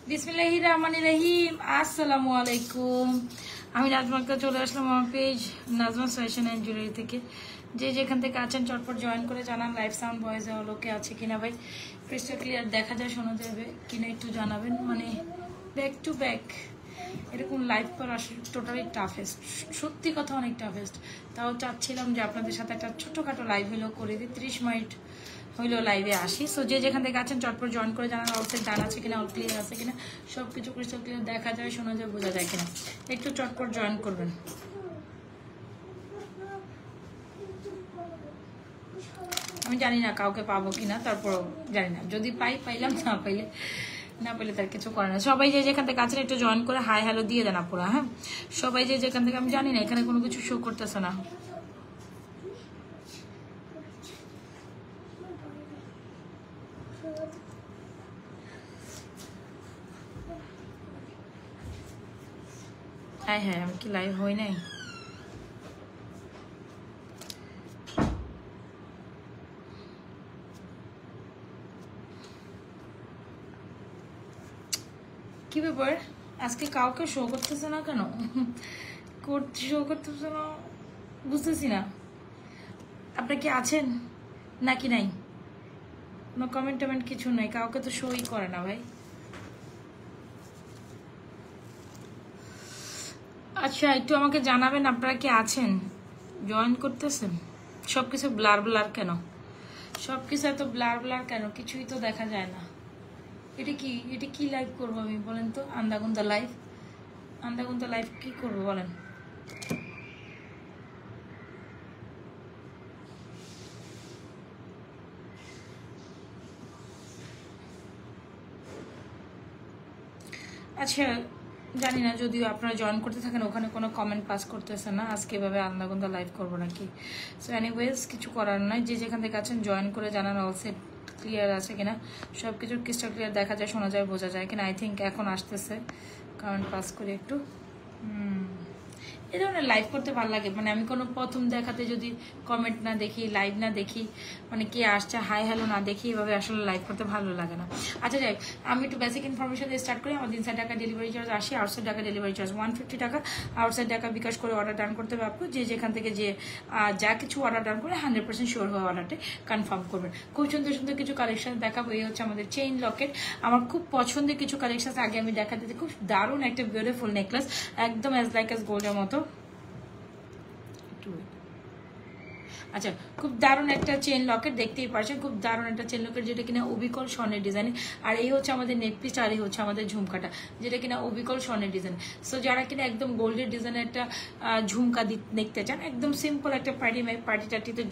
বিসমিল্লাহির রহমানির রহিম। আসসালামু আলাইকুম। আমি নাজমাকে চলে আসলাম আমার page Nazma fashion and jewellery থেকে। যে যেখান থেকে আছেন চটপট জয়েন করে জানান লাইভ সাউন্ড ভয়েস লোকে আছে কিনা ভাই, ক্রিস্টাল ক্লিয়ার দেখা যায় শোনা যাবে কিনা একটু জানাবেন। মানে ব্যাক টু ব্যাক এরকম লাইভ করা আসলে টোটালি টাফেস্ট, সত্যি কথা অনেক টাফেস্ট। তাও চাচ্ছিলাম যে আপনাদের সাথে একটা ছোট্টখাটো লাইভ হলেও করে দিই, 30 মিনিট হইলেও লাইভে আসি। সো যে যেখান থেকে আছেন চটপট জয়েন করে জানান আউটসাইড ডান আছে কিনা, অল ক্লিয়ার আছে কিনা, সব কিছু ক্রিস্টাল ক্লিয়ার দেখা যায় শোনা যায় বোঝা যায় কিনা, একটু চটপট জয়েন করবেন। আমি জানি না কাউকে পাবো কিনা, তারপরও জানি না, যদি পাইলাম, না পাইলে তার কিছু করে না। সবাই যে যেখান থেকে আছেন একটু জয়েন করে হাই হ্যালো দিয়ে দেন আপুরা। হ্যাঁ, সবাই যে যেখান থেকে, আমি জানি না এখানে কোনো কিছু শো করতেছে না। হ্যাঁ হ্যাঁ, আমি কি লাইভ হই নাই? কি ব্যাপার, আজকে কাউকে শো করতেছে না কেন? শো করতেছে না বুঝতেছি না। আপনার কি আছেন নাকি নাই? কোনো কমেন্ট টমেন্ট কিছু নাই, কাউকে তো শোই করে না ভাই। আচ্ছা, একটু আমাকে জানাবেন আপনারা কি আছেন, জয়েন করতেছেন? সবকিছু ব্লার ব্লার কেন? সবকিছু এত ব্লার ব্লার কেন? কিছুই তো দেখা যায় না। এটা কি লাইভ করবো আমি বলেন তো? আন্দাগুন্দা লাইভ কি করবো বলেন? আচ্ছা, জানি না, যদিও আপনারা জয়েন করতে থাকেন ওখানে কোনো কমেন্ট পাস করতেছে না, আজকে এভাবে আন্দাগুন্দা লাইভ করবো নাকি? সো এনিওয়েজ কিছু করার নয়, যে যেখান থেকে আছেন জয়েন করে জানান অল সেট ক্লিয়ার আছে কিনা, সব কিছু ক্রিস্টাল ক্লিয়ার দেখা যায় শোনা যায় বোঝা যায় কিনা। আই থিঙ্ক এখন আসতেছে, কমেন্ট পাস করি একটু। এই ধরনের লাইভ করতে ভালো লাগে, মানে আমি কোনো প্রথম দেখাতে যদি কমেন্ট না দেখি, লাইভ না দেখি, মানে কে আসছে হাই হ্যালো না দেখি, এভাবে আসলে লাইভ করতে ভালো লাগে না। আচ্ছা যাই, আমি একটু বেসিক ইনফরমেশন দিয়ে স্টার্ট করি। আমাদের ইনসাইড টাকা ডেলিভারি চার্জ 80, আউটসাইড টাকা ডেলিভারি চার্জ 150 টাকা। আউটসাইড টাকা বিকাশ করে অর্ডার ডান করতে হবে আপু। যে যেখান থেকে যে যা কিছু অর্ডার ডান করে 100% শিওর হয়ে অর্ডারটা কনফার্ম করবেন। খুব সুন্দর সুন্দর কিছু কালেকশন দেখাবো। এই হচ্ছে আমাদের চেইন লকেট, আমার খুব পছন্দের কিছু কালেকশন আগে আমি দেখাতে, খুব দারুণ একটা বিউটিফুল নেকলেস, একদম অ্যাজ লাইক অ্যাজ গোল্ডের মতো। আচ্ছা, খুব দারুণ একটা চেন লকেট, দেখতেই পাচ্ছেন খুব দারুণ একটা চেন লকেট, যেটা কিনা অবিকল স্বর্ণের ডিজাইন। আর এই হচ্ছে আমাদের নেক পিস, আর এই হচ্ছে আমাদের ঝুমকাটা, যেটা কিনা অবিকল স্বর্ণের ডিজাইন। সো যারা কিনা একদম গোল্ডের ডিজাইনের একটা ঝুমকা দেখতে চান, একদম সিম্পল একটা পার্টি টার্টিতে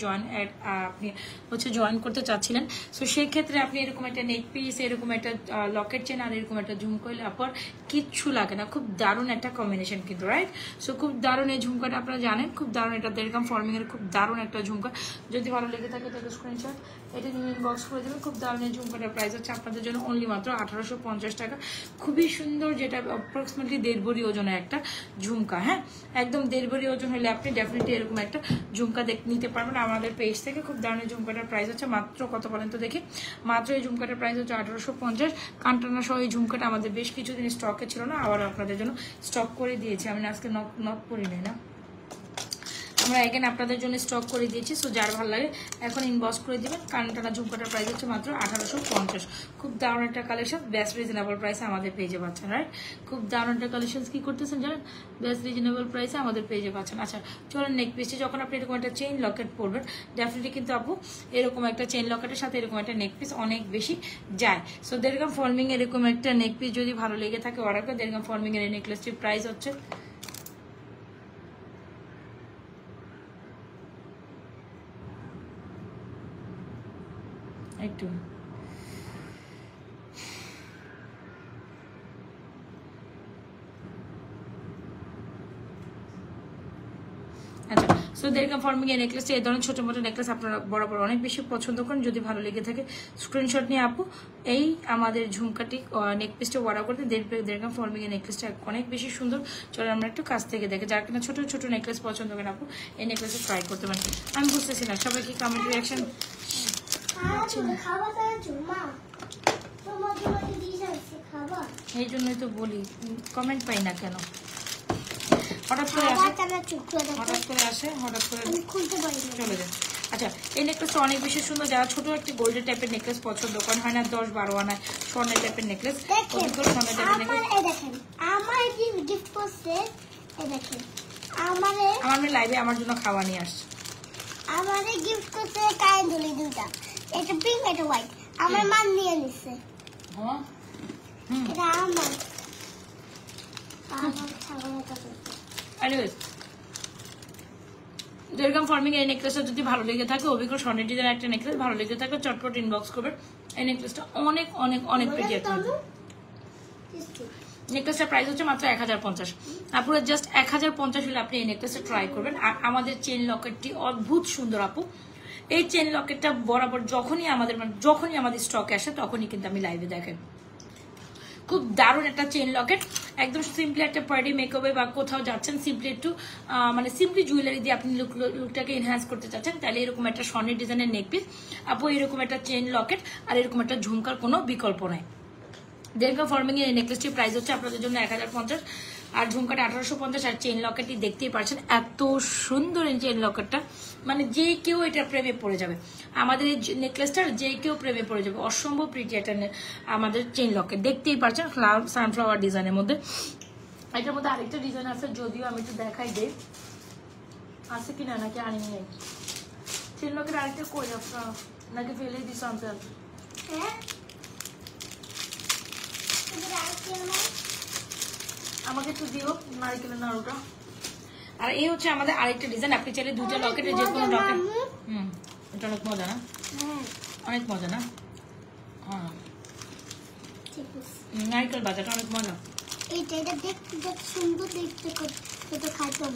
আপনি হচ্ছে জয়েন করতে চাচ্ছিলেন, সো সেই ক্ষেত্রে আপনি এরকম একটা নেক পিস, এরকম একটা লকেট চেন আর এরকম একটা ঝুমকা হলে আপনার কিচ্ছু লাগে না। খুব দারুণ একটা কম্বিনেশন কিন্তু, রাইট? সো খুব দারুণ এই ঝুমকাটা, আপনারা জানেন খুব দারুণ, এটা দেড়গ্রাম ফর্মিং এর খুব দারুণ একটা ঝুমকা। যদি ভালো লেগে থাকে তাহলে স্ক্রিনশট এটা নিয়ে ইনবক্স করে দেবেন। খুব দারুণ ঝুমকাটার প্রাইস হচ্ছে আপনাদের জন্য অনলি মাত্র 1850 টাকা। খুবই সুন্দর, যেটা অ্যাপ্রক্সিমেটলি 1.5 ভরি ওজনের একটা ঝুমকা। হ্যাঁ, একদম 1.5 ভরি ওজন হলে আপনি ডেফিনেটলি এরকম একটা ঝুমকা নিতে পারবেন আমাদের পেজ থেকে। খুব দারুণ ঝুমকাটার প্রাইস হচ্ছে মাত্র কত বলেন তো দেখি? মাত্র এই ঝুমকাটার প্রাইস হচ্ছে 1850। কান্টানা সহ এই ঝুমকাটা আমাদের বেশ কিছুদিন স্টকে ছিল না, আবার আপনাদের জন্য স্টক করে দিয়েছি। আমি আজকে নক করি নাই না, আমরা এখানে আপনাদের জন্য স্টক করে দিয়েছি। সো যার ভালো লাগে এখন ইনবক্স করে দিবেন। কানটানা ঝুমকাটার প্রাইস হচ্ছে মাত্র 1850। খুব দারুণ একটা কালেকশন, বেস্ট রিজনেবল প্রাইসে আমাদের পেজে পাচ্ছেন, রাইট? খুব দারুণ একটা কালেকশন কি করতেছেন জানেন, বেস্ট রিজনেবল প্রাইসে আমাদের পেজে পাচ্ছেন। আচ্ছা চলেন, নেক পিসে যখন আপনি এরকম একটা চেইন লকেট পরবেন, ডেফিনেটলি কিন্তু আপু এরকম একটা চেইন লকেটের সাথে এরকম একটা নেক পিস অনেক বেশি যায়। সো 1.5 গ্রাম ফর্মিং এরকম একটা নেক পিস যদি ভালো লেগে থাকে অর্ডার করে। 1.5 গ্রাম ফর্মিং এর নেকলেসটির প্রাইস হচ্ছে একটু আচ্ছা। সো 1.5 গ্রাম ফর্মিং এর নেকলেস, এই ধরনের ছোট মোটো নেকলেস আপনারা বরাবর অনেক বেশি পছন্দ করেন। যদি ভালো লেগে থাকে স্ক্রিনশট নিয়ে আপু এই আমাদের ঝুমকাটি নেক পিসটা অর্ডার করতে। 1.5 গ্রাম ফর্মিং এর নেকলেসটা অনেক বেশি সুন্দর। চলো আমরা একটু কাছ থেকে দেখে, যার কিনা ছোট ছোট নেকলেস পছন্দ করেন আপু এই নেকলেসে ট্রাই করতে পারেন। আমি বুঝতেছি না সবাই কি কমেন্ট রিয়াকশন এই জন্যই তো বলি কমেন্ট পাই না কেন, হঠাৎ করে আসে হঠাৎ করে চলে যায়। আচ্ছা এই নেকলেসটা অনেক বেশি সুন্দর, যারা ছোট একটি গোল্ডেন টাইপের নেকলেস পছন্দ করেন, হয় না 10-12 আনায় স্বর্ণের টাইপের নেকলেস, স্বর্ণের টাইপের নেকলেস। আমার মেয়ে লাইভে আমার জন্য খাওয়া নিয়ে আসছে, আমারে গিফট করতে কাইন্ডলি দুইটা, এটা পিঙ্ক এটা হোয়াইট, আমার মা নিয়ে নিছে। হ্যাঁ এটা আমার এনিওয়েজ যেরকম ফর্মিং এই নেকলেসটা যদি ভালো লেগে থাকে, অভিজ্ঞ স্বর্ণের ডিজাইন একটা নেকলেস ভালো লেগে থাকে চটপট ইনবক্স করবেন। এই নেকলেসটা অনেক অনেক অনেক প্রিটি একটা নেকলেসটার প্রাইস হচ্ছে মাত্র 1050। আপুরা জাস্ট 1050 হলে আপনি এই নেকলেসটা ট্রাই করবেন। আর আমাদের চেন লকেটটি অদ্ভুত সুন্দর আপু, এই চেন লকেটটা বরাবর যখনই আমাদের স্টকে আসে তখনই কিন্তু আমি লাইভে দেখেন। খুব দারুণ একটা চেন লকেট, একদম সিম্পলি একটা পার্টি মেকআপে বা কোথাও যাচ্ছেন সিম্পলি একটু মানে সিম্পলি জুয়েলারি দিয়ে আপনি লুকটাকে এনহ্যান্স করতে চাচ্ছেন, তাহলে এরকম একটা স্বর্ণের ডিজাইনের নেকপিস আপু, এরকম একটা চেন লকেট আর এরকম একটা ঝুমকার কোনো বিকল্প নাই। দেড়কা ফর্মিং এর নেকলেসটির প্রাইস হচ্ছে আপনাদের জন্য 1050, আর ঝুমকাটা 1850, আর চেন লকেটটি দেখতেই পাচ্ছেন এত সুন্দর এই চেন লকেটটা, মানে যে কেউ এটা প্রেমে পড়ে যাবে। আমাদের এই নেকলেসটার যে কেউ প্রেমে পড়ে যাবে, অসম্ভব প্রিটি একটা আমাদের চেন লকেট দেখতেই পাচ্ছেন সানফ্লাওয়ার ডিজাইনের মধ্যে। এটার মধ্যে আরেকটা ডিজাইন আছে, যদিও আমি একটু দেখাই দেই আছে কিনা, নাকি আনিনি নেই। চেন লকেট আরেকটা কই নাকি ফেলে দিস আনসার, আমাকে একটু দিও নারিকেলের নাড়ুটা। আর এই হচ্ছে আমাদের আরেকটা ডিজাইন, আপনি চাইলে দুটো লকেটের যে কোনো লকেট, এটা অনেক মজা না, অনেক মজা না, হ্যাঁ নারিকেল বাজাটা অনেক মজা।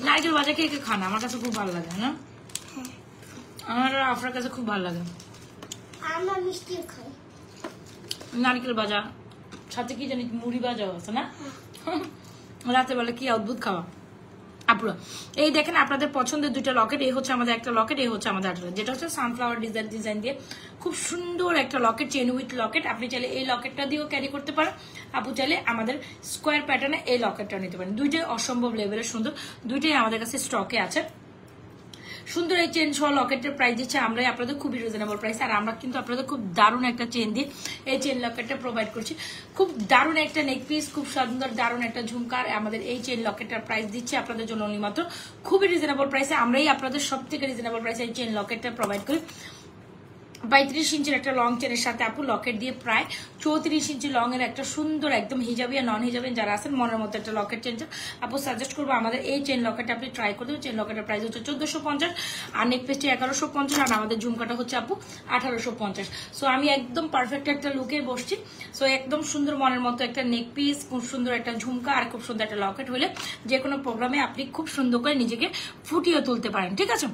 নারিকেল বাজা কে কে খান? আমার কাছে খুব ভালো লাগে না, আমার আপনার কাছে খুব ভালো লাগে। নারিকেল বাজা সাথে কি জানি মুড়ি ভাজাও আছে না, রাতে বেলা কি অদ্ভুত খাওয়া আপুরা। এই দেখেন আপনাদের পছন্দের দুইটা লকেট, এই হচ্ছে আমাদের একটা লকেট, এই হচ্ছে আমাদের একটা, যেটা হচ্ছে সানফ্লাওয়ার ডিজাইন দিয়ে খুব সুন্দর একটা লকেট, চেন উইথ লকেট। আপনি চাইলে এই লকেটটা দিয়েও ক্যারি করতে পারেন, আপু চাইলে আমাদের স্কোয়ার প্যাটার্নে এই লকেটটা নিতে পারেন। দুইটাই অসম্ভব লেভেলের সুন্দর, দুইটাই আমাদের কাছে স্টকে আছে। সুন্দর এই চেন সহ লকেটের প্রাইস দিচ্ছে আমরা আপনাদের খুবই রিজনেবল প্রাইস, আর আমরা কিন্তু আপনাদের খুব দারুণ একটা চেন দিয়ে এই চেন লকেটটা প্রোভাইড করছি। খুব দারুণ একটা নেক পিস, খুব সুন্দর দারুণ একটা ঝুমকার আমাদের এই চেন লকেটটার প্রাইস দিচ্ছে আপনাদের জন্য অনলি মাত্র খুবই রিজনেবল প্রাইসে। আমরাই আপনাদের সব থেকে রিজনেবল প্রাইসে এই চেন লকেটটা প্রোভাইড করি। 35 ইঞ্চির একটা লং চেনের সাথে আপু লকেট দিয়ে প্রায় 34 ইঞ্চি লং এর একটা সুন্দর একদম হিজাবি আর নন হিজাবি যারা আছেন মনের মতো একটা লকেট চেন আপু সাজেস্ট করবো আমাদের এই চেন লকেটটা আপনি ট্রাই করে দেবেন। চেন লকেটের প্রাইস হচ্ছে 1450, আর নেক পিসটি 1150, আর আমাদের ঝুমকাটা হচ্ছে আপু 1850। সো আমি একদম পারফেক্ট একটা লুকে বসছি। সো একদম সুন্দর মনের মতো একটা নেক পিস, খুব সুন্দর একটা ঝুমকা আর খুব সুন্দর একটা লকেট হলে যে কোনো প্রোগ্রামে আপনি খুব সুন্দর করে নিজেকে ফুটিয়ে তুলতে পারেন, ঠিক আছে।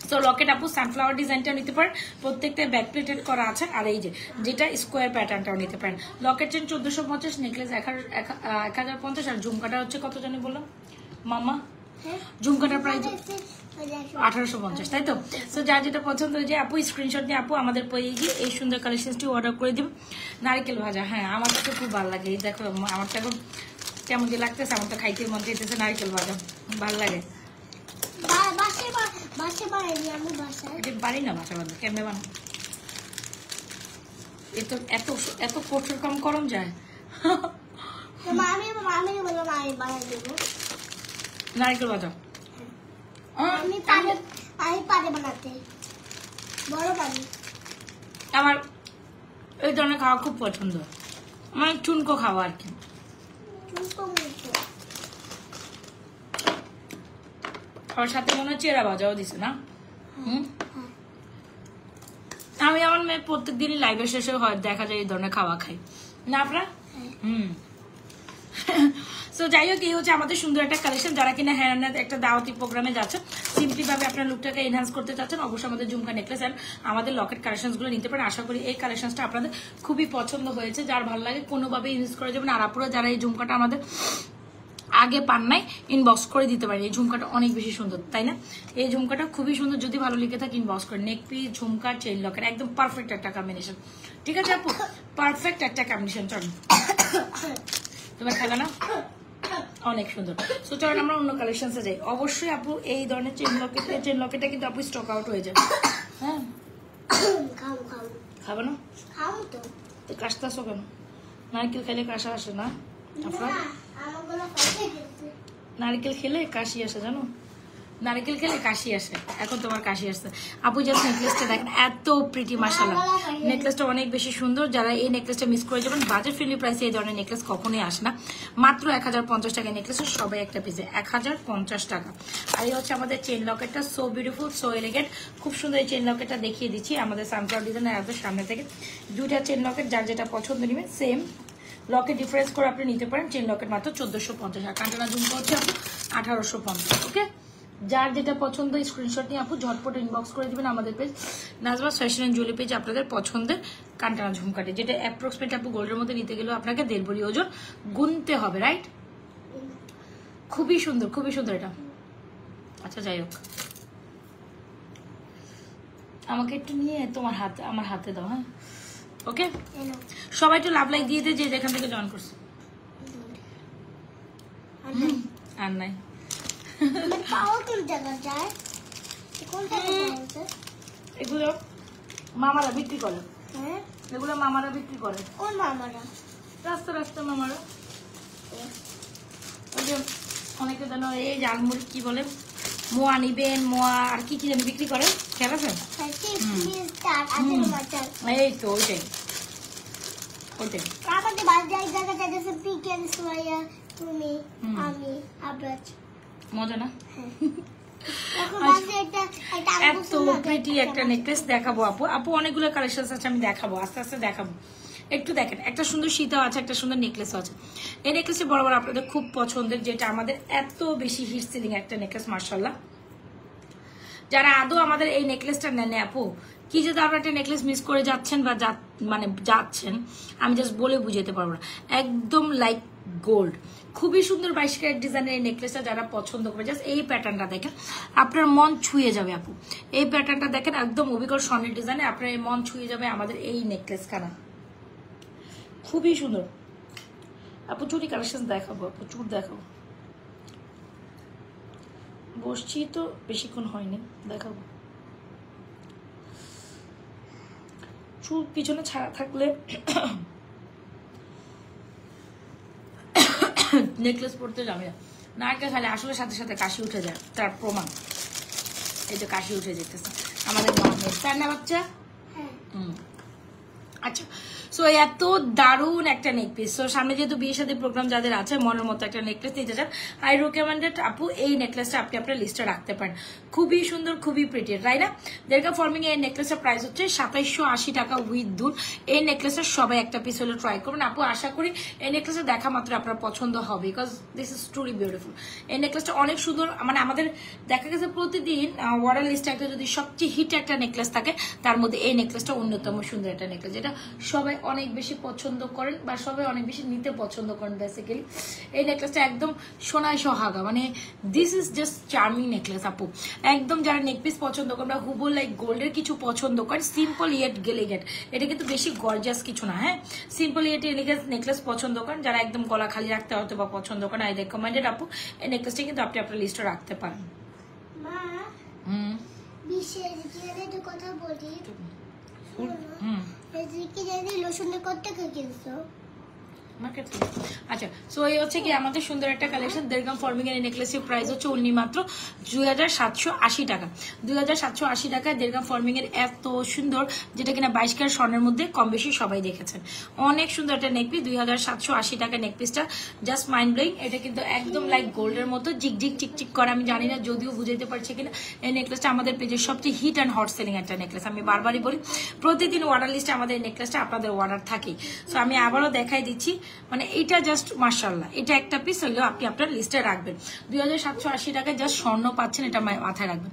তো লকেট আপু সানফ্লাওয়ার ডিজাইনটা নিতে পারেন, প্রত্যেকটা ব্যাক প্লেটেড করা আছে, আর এই যেটা স্কোয়ার প্যাটার্নটাও নিতে পারেন। লকেট চেন 1450, নেকলেস 1050, আর ঝুমকাটা হচ্ছে কত জানি বললাম মামা, ঝুমকাটার প্রাইস 1850, তাই তো। সো যার যেটা পছন্দ হয়েছে আপু স্ক্রিনশট দিয়ে আপু আমাদের পেয়ে গিয়ে এই সুন্দর কালেকশনটি অর্ডার করে দিন। নারিকেল ভাজা, হ্যাঁ আমার কাছে খুব ভালো লাগে, দেখো আমার তো এখন কেমন যে লাগতেছে, আমার তো খাইতে মন চাইতেছে নারিকেল ভাজা, ভালো লাগে। বাড়ি না বাসা বাঁধা কেমনে বানাবো, এত কঠোর কাম করম যায়। নারিকেল ভাজা আমার এই ধরনের খাওয়া খুব পছন্দ, আমার চুনকো খাওয়া আর কি। আর সাথে মনে হয় চেরা ভাজাও দিছে না। আমি আমার মেয়ে প্রত্যেকদিনই লাইভের শেষে হয় দেখা যায় এই ধরনের খাওয়া খাই না আপনারা। সো যাই হোক, এই হচ্ছে আমাদের সুন্দর একটা কালেকশন। যারা কিনা হ্যাঁ একটা দাওয়াতি প্রোগ্রামে যাচ্ছেন, সিম্পলি ভাবে আপনার লুকটাকে এনহ্যান্স করতে চাচ্ছেন, অবশ্যই আমাদের ঝুমকা নেকলেস আর আমাদের লকেট কালেকশন গুলো নিতে পারেন। আশা করি এই কালেকশনটা আপনাদের খুবই পছন্দ হয়েছে, যার ভালো লাগে কোনোভাবে ইউজ করা যাবে না। আর আপুরা যারা এই ঝুমকাটা আমাদের আগে পান নাই ইনবক্স করে দিতে পারি, এই ঝুমকাটা অনেক বেশি সুন্দর, তাই না? এই ঝুমকাটা খুবই সুন্দর, যদি ভালো লেগে থাকে ইনবক্স করে। নেক পিস, ঝুমকা, চেইন লকেট একদম পারফেক্ট একটা কম্বিনেশন, ঠিক আছে আপু? পারফেক্ট একটা কম্বিনেশন। চল তোমার খাবে না? অনেক সুন্দর। সো চলেন আমরা অন্য কালেকশনসে যাই। অবশ্যই আপু এই ধরনের চেন লকেটটা কিন্তু আপু স্টক আউট হয়ে যাবে। হ্যাঁ খাবে না? তো কাশতেছো কেন? নারকেল খেলে কাশা আসে না আপনার? নারকেল খেলে কাশি আসে জানো? নারকেল খেলে কাশি আসে। এখন তোমার কাশি আসছে। আপু জাস্ট নেকলেসটা দেখেন, এত প্রিটি মাশাআল্লাহ। নেকলেসটা অনেক বেশি সুন্দর। যারা এই নেকলেসটা মিস করে যাবেন, বাজেট ফ্রেন্ডলি প্রাইসে এই ধরনের নেকলেস কখনোই আসে না। মাত্র 1050 টাকা নেকলেস, সবাই একটা পিসে 1050 টাকা। আর এই হচ্ছে আমাদের চেন লকেটটা, সো বিউটিফুল, সো এলিগেন্ট। খুব সুন্দর এই চেন লকেটটা দেখিয়ে দিচ্ছি আমাদের সানফ্লাওয়ার ডিজাইনের একদম সামনে থেকে। দুইটা চেন লকেট, যার যেটা পছন্দ নেবেন সেম লকেট ডিফারেন্স করে আপনি নিতে পারেন। চেন লকেট মাত্র 1450 আর কান্টানা ঝুমকা হচ্ছে আপু 1850। ওকে, যার যেটা পছন্দ স্ক্রিনশট নিয়ে আপু ঝটপট ইনবক্স করে দিবেন আমাদের page Najma's fashion and jewellery page. আপনাদের পছন্দের কান্টানা ঝুমকাটি, যেটা অ্যাপ্রক্সিমেট আপু গোল্ডের মধ্যে নিতে গেলেও আপনাকে 1.5 ভরি ওজন গুনতে হবে, রাইট? খুবই সুন্দর, খুবই সুন্দর এটা। আচ্ছা যাই হোক, আমাকে একটু নিয়ে তোমার হাতে, আমার হাতে দাও। হ্যাঁ ওকে, সবাই একটু লাভ লাইক দিয়ে দে যে যেখান থেকে জয়েন করছে। আর নাই এগুলো মামারা বিক্রি করে। এগুলো মামারা বিক্রি করে। কোন মামারা? রাস্তা রাস্তা মামারা। ওই যে অনেকে জানো এই যে আলমুড়ি কি বলে, মোয়া নিবেন, মোয়া আর কি কি জানি বিক্রি করে, খেয়াল আছে? এই তো ওইটাই ওইটাই। আমাদের বাজার জায়গা যাচ্ছে পিকেন সোয়া তুমি আমি আবরাজ। মজা না? এখন বাজে এটা এত প্রিটি একটা নেকলেস দেখাবো আপু। আপু অনেকগুলো কালেকশন আছে, আমি দেখাবো আস্তে আস্তে দেখাবো। একটু দেখেন, একটা সুন্দর সীতাও আছে, একটা সুন্দর নেকলেসও আছে। এই নেকলেসটি বরাবর আপনাদের খুব পছন্দের, যেটা আমাদের এত বেশি হিট সেলিং একটা নেকলেস মাশাআল্লাহ। যারা আদৌ আমাদের এই নেকলেসটা নেন আপু, কি যদি আপনারা একটা নেকলেস মিস করে যাচ্ছেন বা মানে যাচ্ছেন, আমি জাস্ট বলে বুঝাতে পারবো না। একদম লাইক গোল্ড, খুবই সুন্দর 22 ক্যারেট ডিজাইনের এই নেকলেসটা যারা পছন্দ করবে, জাস্ট এই প্যাটার্নটা দেখেন, আপনার মন ছুঁয়ে যাবে আপু। এই প্যাটার্নটা দেখেন, একদম অবিকল স্বর্ণের ডিজাইনে আপনার এই মন ছুঁয়ে যাবে আমাদের এই নেকলেস খানা। খুবই সুন্দর আপু। চুরি কালেকশন দেখাবো আপু, চুর দেখাবো। বসছি তো বেশিক্ষণ হয়নি, দেখাবো। চুল পিছনে ছাড়া থাকলে নেকলেস পড়তে যাবে না। নারকেল খালে আসলে সাথে সাথে কাশি উঠে যায়, তার প্রমাণ এই যে কাশি উঠে যেতেছে আমাদের মামের, তার না বাচ্চা? আচ্ছা, সো এত দারুণ একটা নেকপিস। সো সামনে যেহেতু বিয়ের সাথে প্রোগ্রাম যাদের আছে, মনের মতো একটা নেকলেস নিতে চান, আই রিকমেন্ডেড আপু এই নেকলেসটা আপনি আপনার লিস্টে রাখতে পারেন। খুবই সুন্দর, খুবই প্রিটি, তাই না? দেরকা ফর্মিং এই নেকলেসের প্রাইস হচ্ছে 2780 টাকা উইথ দুল। এই নেকলেসের সবাই একটা পিস হলে ট্রাই করবেন আপু। আশা করি এই নেকলেসটা দেখা মাত্র আপনার পছন্দ হবে, because this is truly beautiful. এই নেকলেসটা অনেক সুন্দর। মানে আমাদের দেখা গেছে প্রতিদিন ওয়ার্ডার লিস্টে একটা যদি সবচেয়ে হিট একটা নেকলেস থাকে, তার মধ্যে এই নেকলেসটা অন্যতম সুন্দর একটা নেকলেস, যেটা সবাই অনেক বেশি পছন্দ করেন বা সবাই অনেক বেশি নিতে পছন্দ করেন। বেসিক্যালি এই নেকলেসটা একদম সোনায় সোহাগা, মানে this is just charming necklace আপু। একদম যারা নেকপিস পছন্দ করেন বা হুবল লাইক গোল্ডের কিছু পছন্দ করেন, সিম্পল ইয়েট এলিগেন্ট, এটা কিন্তু বেশি গর্জিয়াস কিছু না। হ্যাঁ, সিম্পল ইয়েট এলিগেন্ট নেকলেস পছন্দ করেন, যারা একদম গলা খালি রাখতে হয়তো বা পছন্দ করেন, আই রেকমেন্ডেড আপু এই নেকলেসটা কিন্তু আপনি আপনার লিস্টে রাখতে পারেন। বিশেষ জিনিসের কথা বলি, লোশনের কত টাকা কিনছো? আচ্ছা, সো এই হচ্ছে কি আমাদের সুন্দর একটা কালেকশন। দেড়গ্রাম ফর্মিং এর নেকলেসের প্রাইস হচ্ছে অনলি মাত্র 2780 টাকা। 2780 টাকায় দেড়গ্রাম ফর্মিং এর এত সুন্দর, যেটা কিনা 22 ক্যারেট স্বর্ণের মধ্যে কম বেশি সবাই দেখেছেন। অনেক সুন্দর একটা নেকপিস, 2780 টাকা নেকপিসটা জাস্ট মাইন্ড ব্লোয়িং। এটা কিন্তু একদম লাইক গোল্ডের মতো জিকজিক চিকচিক করে। আমি জানি না যদিও বুঝাইতে পারছি কিনা, এই নেকলেসটা আমাদের পেজের সবচেয়ে হিট অ্যান্ড হট সেলিং একটা নেকলেস। আমি বারবারই বলি, প্রতিদিন অর্ডার লিস্টে আমাদের এই নেকলেসটা আপনাদের অর্ডার থাকেই। সো আমি আবারও দেখাই দিচ্ছি, মানে এটা জাস্ট মাশাআল্লাহ, এটা একটা পিস হইলেও আপনি আপনার লিস্টে রাখবেন। 2780 টাকায় জাস্ট স্বর্ণ পাচ্ছেন, এটা মাথায় রাখবেন।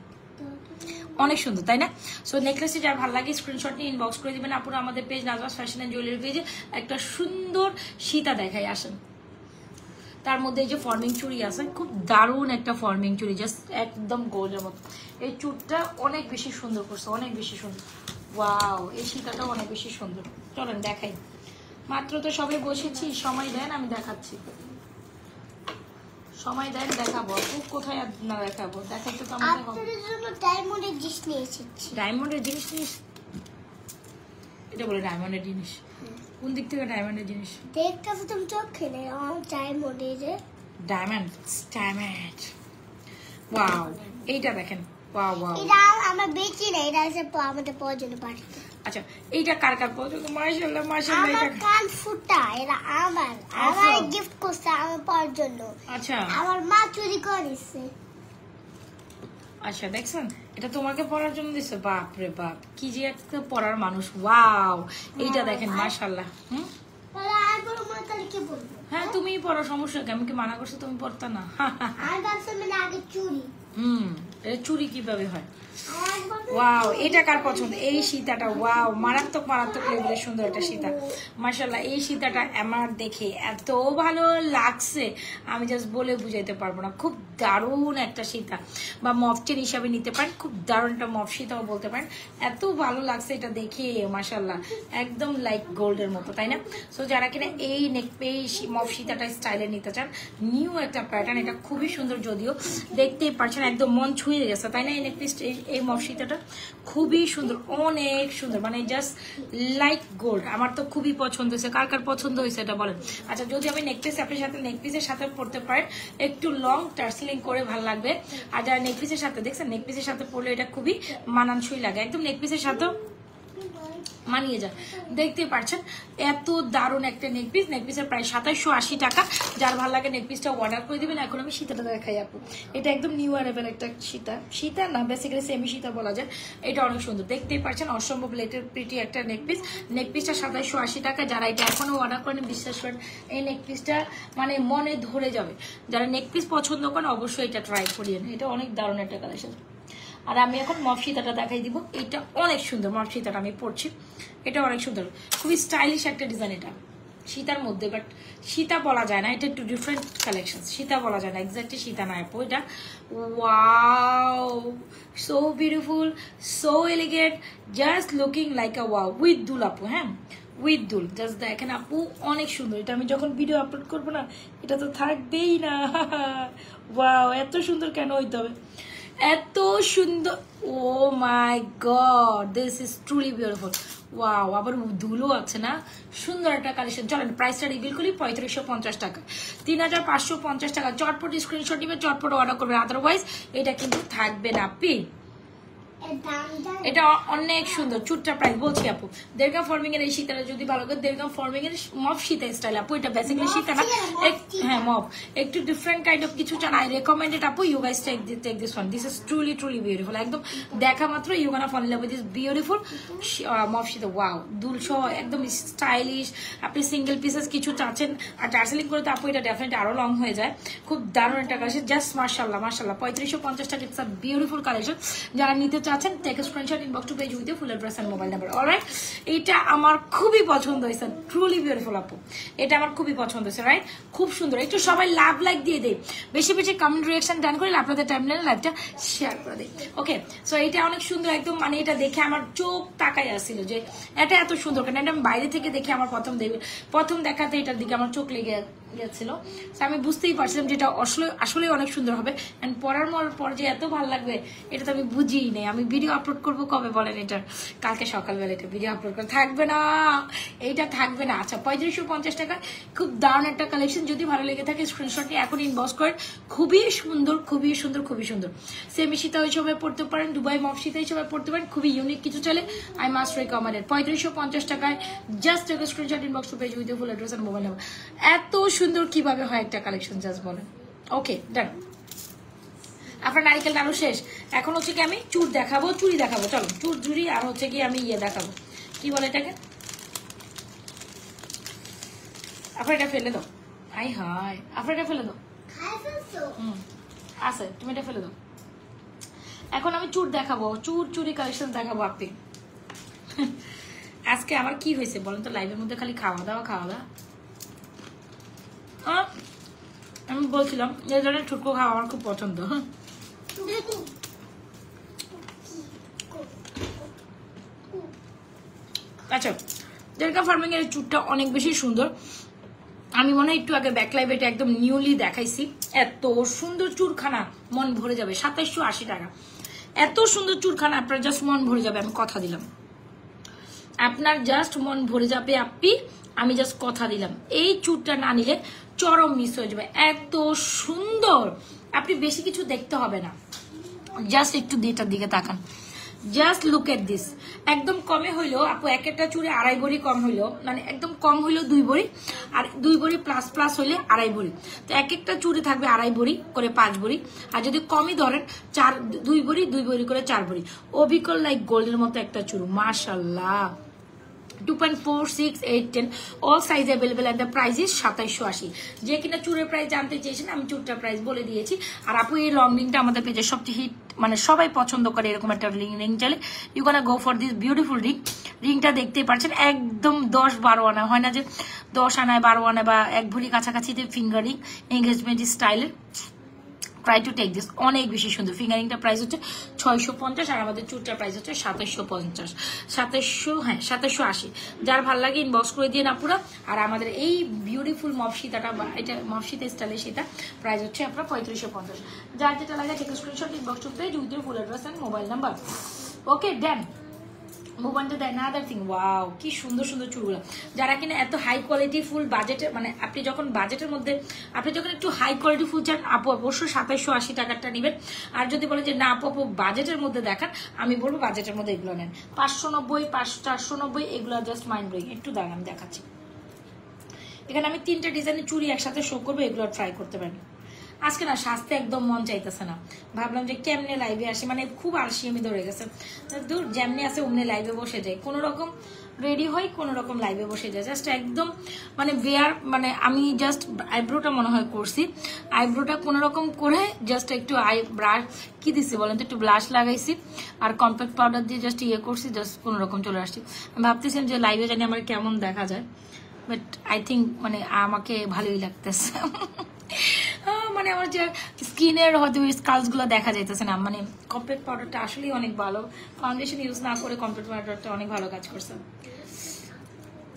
অনেক সুন্দর, তাই না? সো নেকলেসটি যার ভালো লাগে স্ক্রিনশট নিয়ে ইনবক্স করে দিবেন। আপনারা আমাদের page Najma's fashion and jewellery পেজে একটা সুন্দর সীতা দেখাই আসেন। তার মধ্যে এই যে ফর্মিং চুড়ি আছে, খুব দারুণ একটা ফর্মিং চুড়ি, জাস্ট একদম গোল্ডের মতো। এই চুড়টা অনেক বেশি সুন্দর করছে, অনেক বেশি সুন্দর। ওয়াও, এই সীতাটাও অনেক বেশি সুন্দর। চলেন দেখাই। মাত্র তো সবে বসেছি, সময় দেন আমি দেখাচ্ছি, সময় দেন দেখাবো। কোথায় না দেখাবো, দেখাইতে তো আমাদের আপনাদের জন্য ডায়মন্ডের জিনিস নিয়ে এসেছি। ডায়মন্ডের জিনিস নিস, এটা বলে ডায়মন্ডের জিনিস? কোন দিক থেকে ডায়মন্ডের জিনিস? দেখতেছো তুমি চোখ খেলে ডায়মন্ডের যে ডায়মন্ড, ডায়মন্ড, ওয়াও এইটা দেখেন, ওয়াও ওয়াও। এটা আমরা বেচি না, এটা আছে আমাদের প্রয়োজনে পাঠিয়ে। আচ্ছা এইটা কার কার পছন্দ? মাশাআল্লাহ মাশাআল্লাহ। আমার এটা কান ফুটা, এটা আমার গিফট করছে আমার পরার জন্য। আচ্ছা আমার মা চুরি করেছে। আচ্ছা দেখছেন, এটা তোমাকে পড়ার জন্য দিছে? বাপ রে বাপ, কি যে একটা পড়ার মানুষ। ওয়াও এইটা দেখেন মাশাআল্লাহ। তাহলে আর বড় মনে তাহলে কি বলবো? হ্যাঁ তুমিই পড়ো, সমস্যা কি? আমি কি মানা করছি তুমি পড়তা না? আমি ভাবছিলাম মানে আগে চুরি। এটা চুরি কিভাবে হয়? আর একবার ওয়াও এটা কার পছন্দ? এই সীতাটা, ওয়াও মারাত্মক মারাত্মক লেভেলের সুন্দর একটা সীতা। মাশাআল্লাহ এই সীতাটা আমার দেখে এত ভালো লাগছে, আমি জাস্ট বলে বুঝাইতে পারবো না। খুব দারুণ একটা সীতা, বা মফচেন হিসাবে নিতে পারেন, খুব দারুণ একটা মফ সীতাও বলতে পারেন। এত ভালো লাগছে এটা দেখে, মাশাআল্লাহ একদম লাইক গোল্ডের মতো, তাই না? সো যারা কিনা এই মফ সীতাটা স্টাইলে নিতে চান, নিউ একটা প্যাটার্ন, এটা খুবই সুন্দর, যদিও দেখতেই পারছেন একদম মন ছুঁয়ে গেছে, তাই না? এই নেকপিস, এই মফ সীতাটা খুবই সুন্দর, অনেক সুন্দর, মানে জাস্ট লাইক গোল্ড। আমার তো খুবই পছন্দ হয়েছে, কার কার পছন্দ হয়েছে এটা বলেন। আচ্ছা যদি আমি নেকপিস আপনার সাথে, নেকপিসের সাথে পড়তে পারেন, একটু লং টার্সেলিং করে ভালো লাগবে। আর যারা নেকপিসের সাথে, দেখছেন নেকপিসের সাথে পড়লে এটা খুবই মানানসই লাগে, একদম নেকপিসের সাথেও মানিয়ে যায়। দেখতে পাচ্ছেন এত দারুণ একটা নেকপিস, নেকপিসের প্রায় 2780 টাকা। যার ভালো লাগে নেকপিসটা অর্ডার করে দিবেন। এখন আমি সীতাটা দেখাই আপু, এটা একদম নিউ অ্যারাইভেল একটা সীতা, সীতা না বেসিক্যালি সেমি সীতা বলা যায়। এটা অনেক সুন্দর, দেখতেই পাচ্ছেন অসম্ভব লেটের প্রিটি একটা নেকপিস। নেকপিসটা 2780 টাকা। যারা এটা এখনো অর্ডার করেন বিশ্বাস করেন এই নেকপিসটা মানে মনে ধরে যাবে। যারা নেকপিস পছন্দ করেন অবশ্যই এটা ট্রাই করিয়েন, এটা অনেক দারুণ একটা কালেকশন। আর আমি এখন মফ সীতাটা দেখাই দিব, এটা অনেক সুন্দর মফ সীতাটা আমি পরছি, এটা অনেক সুন্দর, খুবই স্টাইলিশ একটা ডিজাইন। এটা সীতার মধ্যে, বাট সীতা বলা যায় না, এটা একটু ডিফারেন্ট কালেকশন, সীতা বলা যায় না, এক্স্যাক্টলি সীতা না আপু এটা। Wow so beautiful, so elegant, just looking like a wow, with দুল আপু। হ্যাঁ উইথ দুল, জাস্ট দেখেন আপু অনেক সুন্দর। এটা আমি যখন ভিডিও আপলোড করবো না, এটা তো থাকবেই না। ওয়াও এত সুন্দর কেন হইতে হবে, এত সুন্দর। Oh my god, this is truly beautiful. Wow আবার দুলও আছে না, সুন্দর একটা কালেকশন। চলেন প্রাইসটা রিভিল করি, 3550 টাকা, 3550 টাকা। চটপট স্ক্রিনশট নিবে, চটপট অর্ডার করবে, আদারওয়াইজ এটা কিন্তু থাকবে না। পি এটা অনেক সুন্দর, চুটটা প্রাইস বলছি আপু। দেড়গাম ফর্মিং এর এই সীতাটা যদি ভালো করে, দেড়গাম ফর্মিং এর মফ সীতা স্টাইল আপু, এটা বেসিক্যালি সীতা না, হ্যাঁ মফ, একটু ডিফারেন্ট কাইন্ড অফ কিছু চান। আই রেকমেন্ডেড আপু, you guys take this one, this is truly truly beautiful. একদম দেখা মাত্র you gonna fall in love with this beautiful মফ সীতা। ওয়াও দুল সহ একদম স্টাইলিশ। আপনি সিঙ্গেল পিসেস কিছু চাচ্ছেন আর টার্সেলিং করে তো আপু এটা ডেফিনেটলি আরো লং হয়ে যায়। খুব দারুণ একটা কালেকশন, জাস্ট মাশাআল্লাহ মাশাআল্লাহ। 3550 টাকা, ইটস আ বিউটিফুল কালেকশন। যারা নিতে চাচ্ছেন take a screenshot, inbox to page with full address and mobile number. Alright এটা আমার খুবই পছন্দ হয়েছে, ট্রুলি বিউটিফুল আপু, এটা আমার খুবই পছন্দ হয়েছে। রাইট খুব সুন্দর। একটু সবাই লাভ লাইক দিয়ে দেয়, বেশি বেশি কমেন্ট রিঅ্যাকশন ডান করে আপনাদের টাইমলাইনে লাইভটা শেয়ার করে দেয়। ওকে সো এটা অনেক সুন্দর একদম, মানে এটা দেখে আমার চোখ তাকাই আসছিল যে এটা এত সুন্দর কেন। এটা আমি বাইরে থেকে দেখে আমার প্রথম দেখাতে এটার দিকে আমার চোখ লেগে গেছিল। আমি বুঝতেই পারছিলাম যে এটা আসলে অনেক সুন্দর হবে, এন্ড পরার পর যে এত ভালো লাগবে এটা তো আমি বুঝিই নেই। আমি ভিডিও আপলোড করবো কবে বলেন, এটার কালকে সকালবেলা এটা ভিডিও আপলোড করে থাকবে না, এইটা থাকবে না। আচ্ছা 3550 টাকা, খুব দারুণ একটা কালেকশন। যদি ভালো লেগে থাকে স্ক্রিনশট নিয়ে এখন ইনবক্স করেন। খুবই সুন্দর খুবই সুন্দর খুবই সুন্দর। সেমি সীতা হিসেবে পড়তে পারেন, দুবাই মফ সীতা হিসেবে পড়তে পারেন, খুবই ইউনিক কিছু চলে। আই মাস্ট রেকমেন্ড 3550 টাকায়। জাস্ট একটা screenshot inbox to page with full address and mobile number. এত সুন্দর কিভাবে হয় একটা কালেকশন জাস্ট বলেন। ওকে ডান। আপনার নারিকেল নাড়ু শেষ, এখন হচ্ছে কি আমি চুর দেখাবো, চুড়ি দেখাবো। চলো চুর চুড়ি, আর হচ্ছে কি আমি দেখাবো, কি বলে এটাকে, আপনার এটা ফেলে দাও। হাই হাই আপনার এটা ফেলে দাও, আছে তুমি এটা ফেলে দাও। এখন আমি চুর দেখাবো, চুর চুরি কালেকশন দেখাবো আপনি। আজকে আমার কি হয়েছে বলেন তো, লাইভের মধ্যে খালি খাওয়া দাওয়া খাওয়া দাওয়া। আমি বলছিলাম এই ধরনের ঠুটকো খাওয়া আমার খুব পছন্দ। আচ্ছা জেরিকা ফার্মিং এর চুরটা অনেক বেশি সুন্দর। আমি মনে হয় একটু আগে ব্যাক লাইভ এটা একদম নিউলি দেখাইছি। এত সুন্দর চুরখানা, মন ভরে যাবে। 2780 টাকা, এত সুন্দর চুরখানা, আপনার জাস্ট মন ভরে যাবে, আমি কথা দিলাম। আপনার জাস্ট মন ভরে যাবে আপনি, আমি জাস্ট কথা দিলাম। এই চুরটা না নিলে চরম মিস হয়ে যাবে, এত সুন্দর। আপনি বেশি কিছু দেখতে হবে না, জাস্ট একটু দিটার দিকে তাকান, জাস্ট লুক এট দিস। একদম কমে হইলো আপু, এক একটা চুড়ে 2.5 ভরি কম হইলো, মানে একদম কম হইলো 2 ভরি, আর 2 ভরি প্লাস প্লাস হইলে 2.5 ভরি। তো এক একটা চুড়ে থাকবে 2.5 ভরি করে 5 ভরি, আর যদি কমই ধরেন 2 ভরি 2 ভরি করে 4 ভরি। অবিকল লাইক গোল্ডের মতো একটা চুড়ু, মাশাআল্লাহ। 2.4, 6, 8, 10 all size available and the price is 2780। যে কিনা চুরের প্রাইস জানতে চেয়েছেন, আমি চুরটার প্রাইস বলে দিয়েছি। আর আপু এই লং রিংটা আমাদের পেজে সবচেয়ে হিট, মানে সবাই পছন্দ করে এরকম একটা রিং চাইলে you can go for this beautiful ring. রিংটা দেখতেই পাচ্ছেন একদম 10-12 আনা, হয় না যে 10 আনায় 12 আনায় বা 1 ভরি কাছাকাছিতে ফিঙ্গার রিং এঙ্গেজমেন্ট স্টাইলের। ট্রাই টু টেক দিস, অনেক বেশি সুন্দর। ফিঙ্গারিংটা প্রাইস হচ্ছে 650, আর আমাদের চুরটার প্রাইস হচ্ছে 2750, 2780। যার ভালো লাগে ইনবক্স করে দিয়ে না পুরো। আর আমাদের এই বিউটিফুল মফসিতাটা, এটা মফসিতা স্টাইলের সেটা প্রাইস হচ্ছে আপনার 3550। যার যেটা লাগে take screenshot, inbox to page with your full address and mobile number. Okay done. Move on to the another thing. Wow, কি সুন্দর সুন্দর চুলগুলো। যারা কিনা এত হাই কোয়ালিটি ফুল বাজেটে, মানে আপনি যখন বাজেটের মধ্যে, আপনি যখন একটু হাই কোয়ালিটি ফুল চান, আপু অবশ্যই 2780 টাকারটা নেবেন। আর যদি বলেন যে না আপু বাজেটের মধ্যে দেখান, আমি বলবো বাজেটের মধ্যে এগুলো নেন। 590, 490 এগুলো জাস্ট মাইন্ড ব্লোয়িং। একটু দাঁড়ান আমি দেখাচ্ছি। এখানে আমি 3টা ডিজাইনের চুড়ি একসাথে শো করবো, এগুলো ট্রাই করতে পারেন। আজকে না সাজতে একদম মন চাইতেছে না, ভাবলাম যে কেমনে লাইভে আসি, মানে খুব আলসি আমি ধরে গেছে। দূর যেমনি আছে অমনি লাইভে বসে যাই, কোনো রকম রেডি হই, কোনো রকম লাইভে বসে যায়। জাস্ট একদম মানে বেয়ার, মানে আমি জাস্ট আইব্রোটা মনে হয় করছি, আইব্রোটা কোনো রকম করে জাস্ট একটু ব্রাশ কি দিছি বলেন তো, একটু ব্লাশ লাগাইছি আর কম্প্যাক্ট পাউডার দিয়ে জাস্ট ইয়ে করছি, জাস্ট কোনো রকম চলে আসছি। আমি ভাবতেছিলাম যে লাইভে জানি আমার কেমন দেখা যায়, বাট আই থিঙ্ক মানে আমাকে ভালোই লাগতেছে। মানে আমার যে স্কিনের হয়তো স্কালস গুলো দেখা যাইতেছে না, মানে কমপ্লিট পাউডারটা আসলেই অনেক ভালো। ফাউন্ডেশন ইউজ না করে কমপ্লিট পাউডারটা অনেক ভালো কাজ করছে।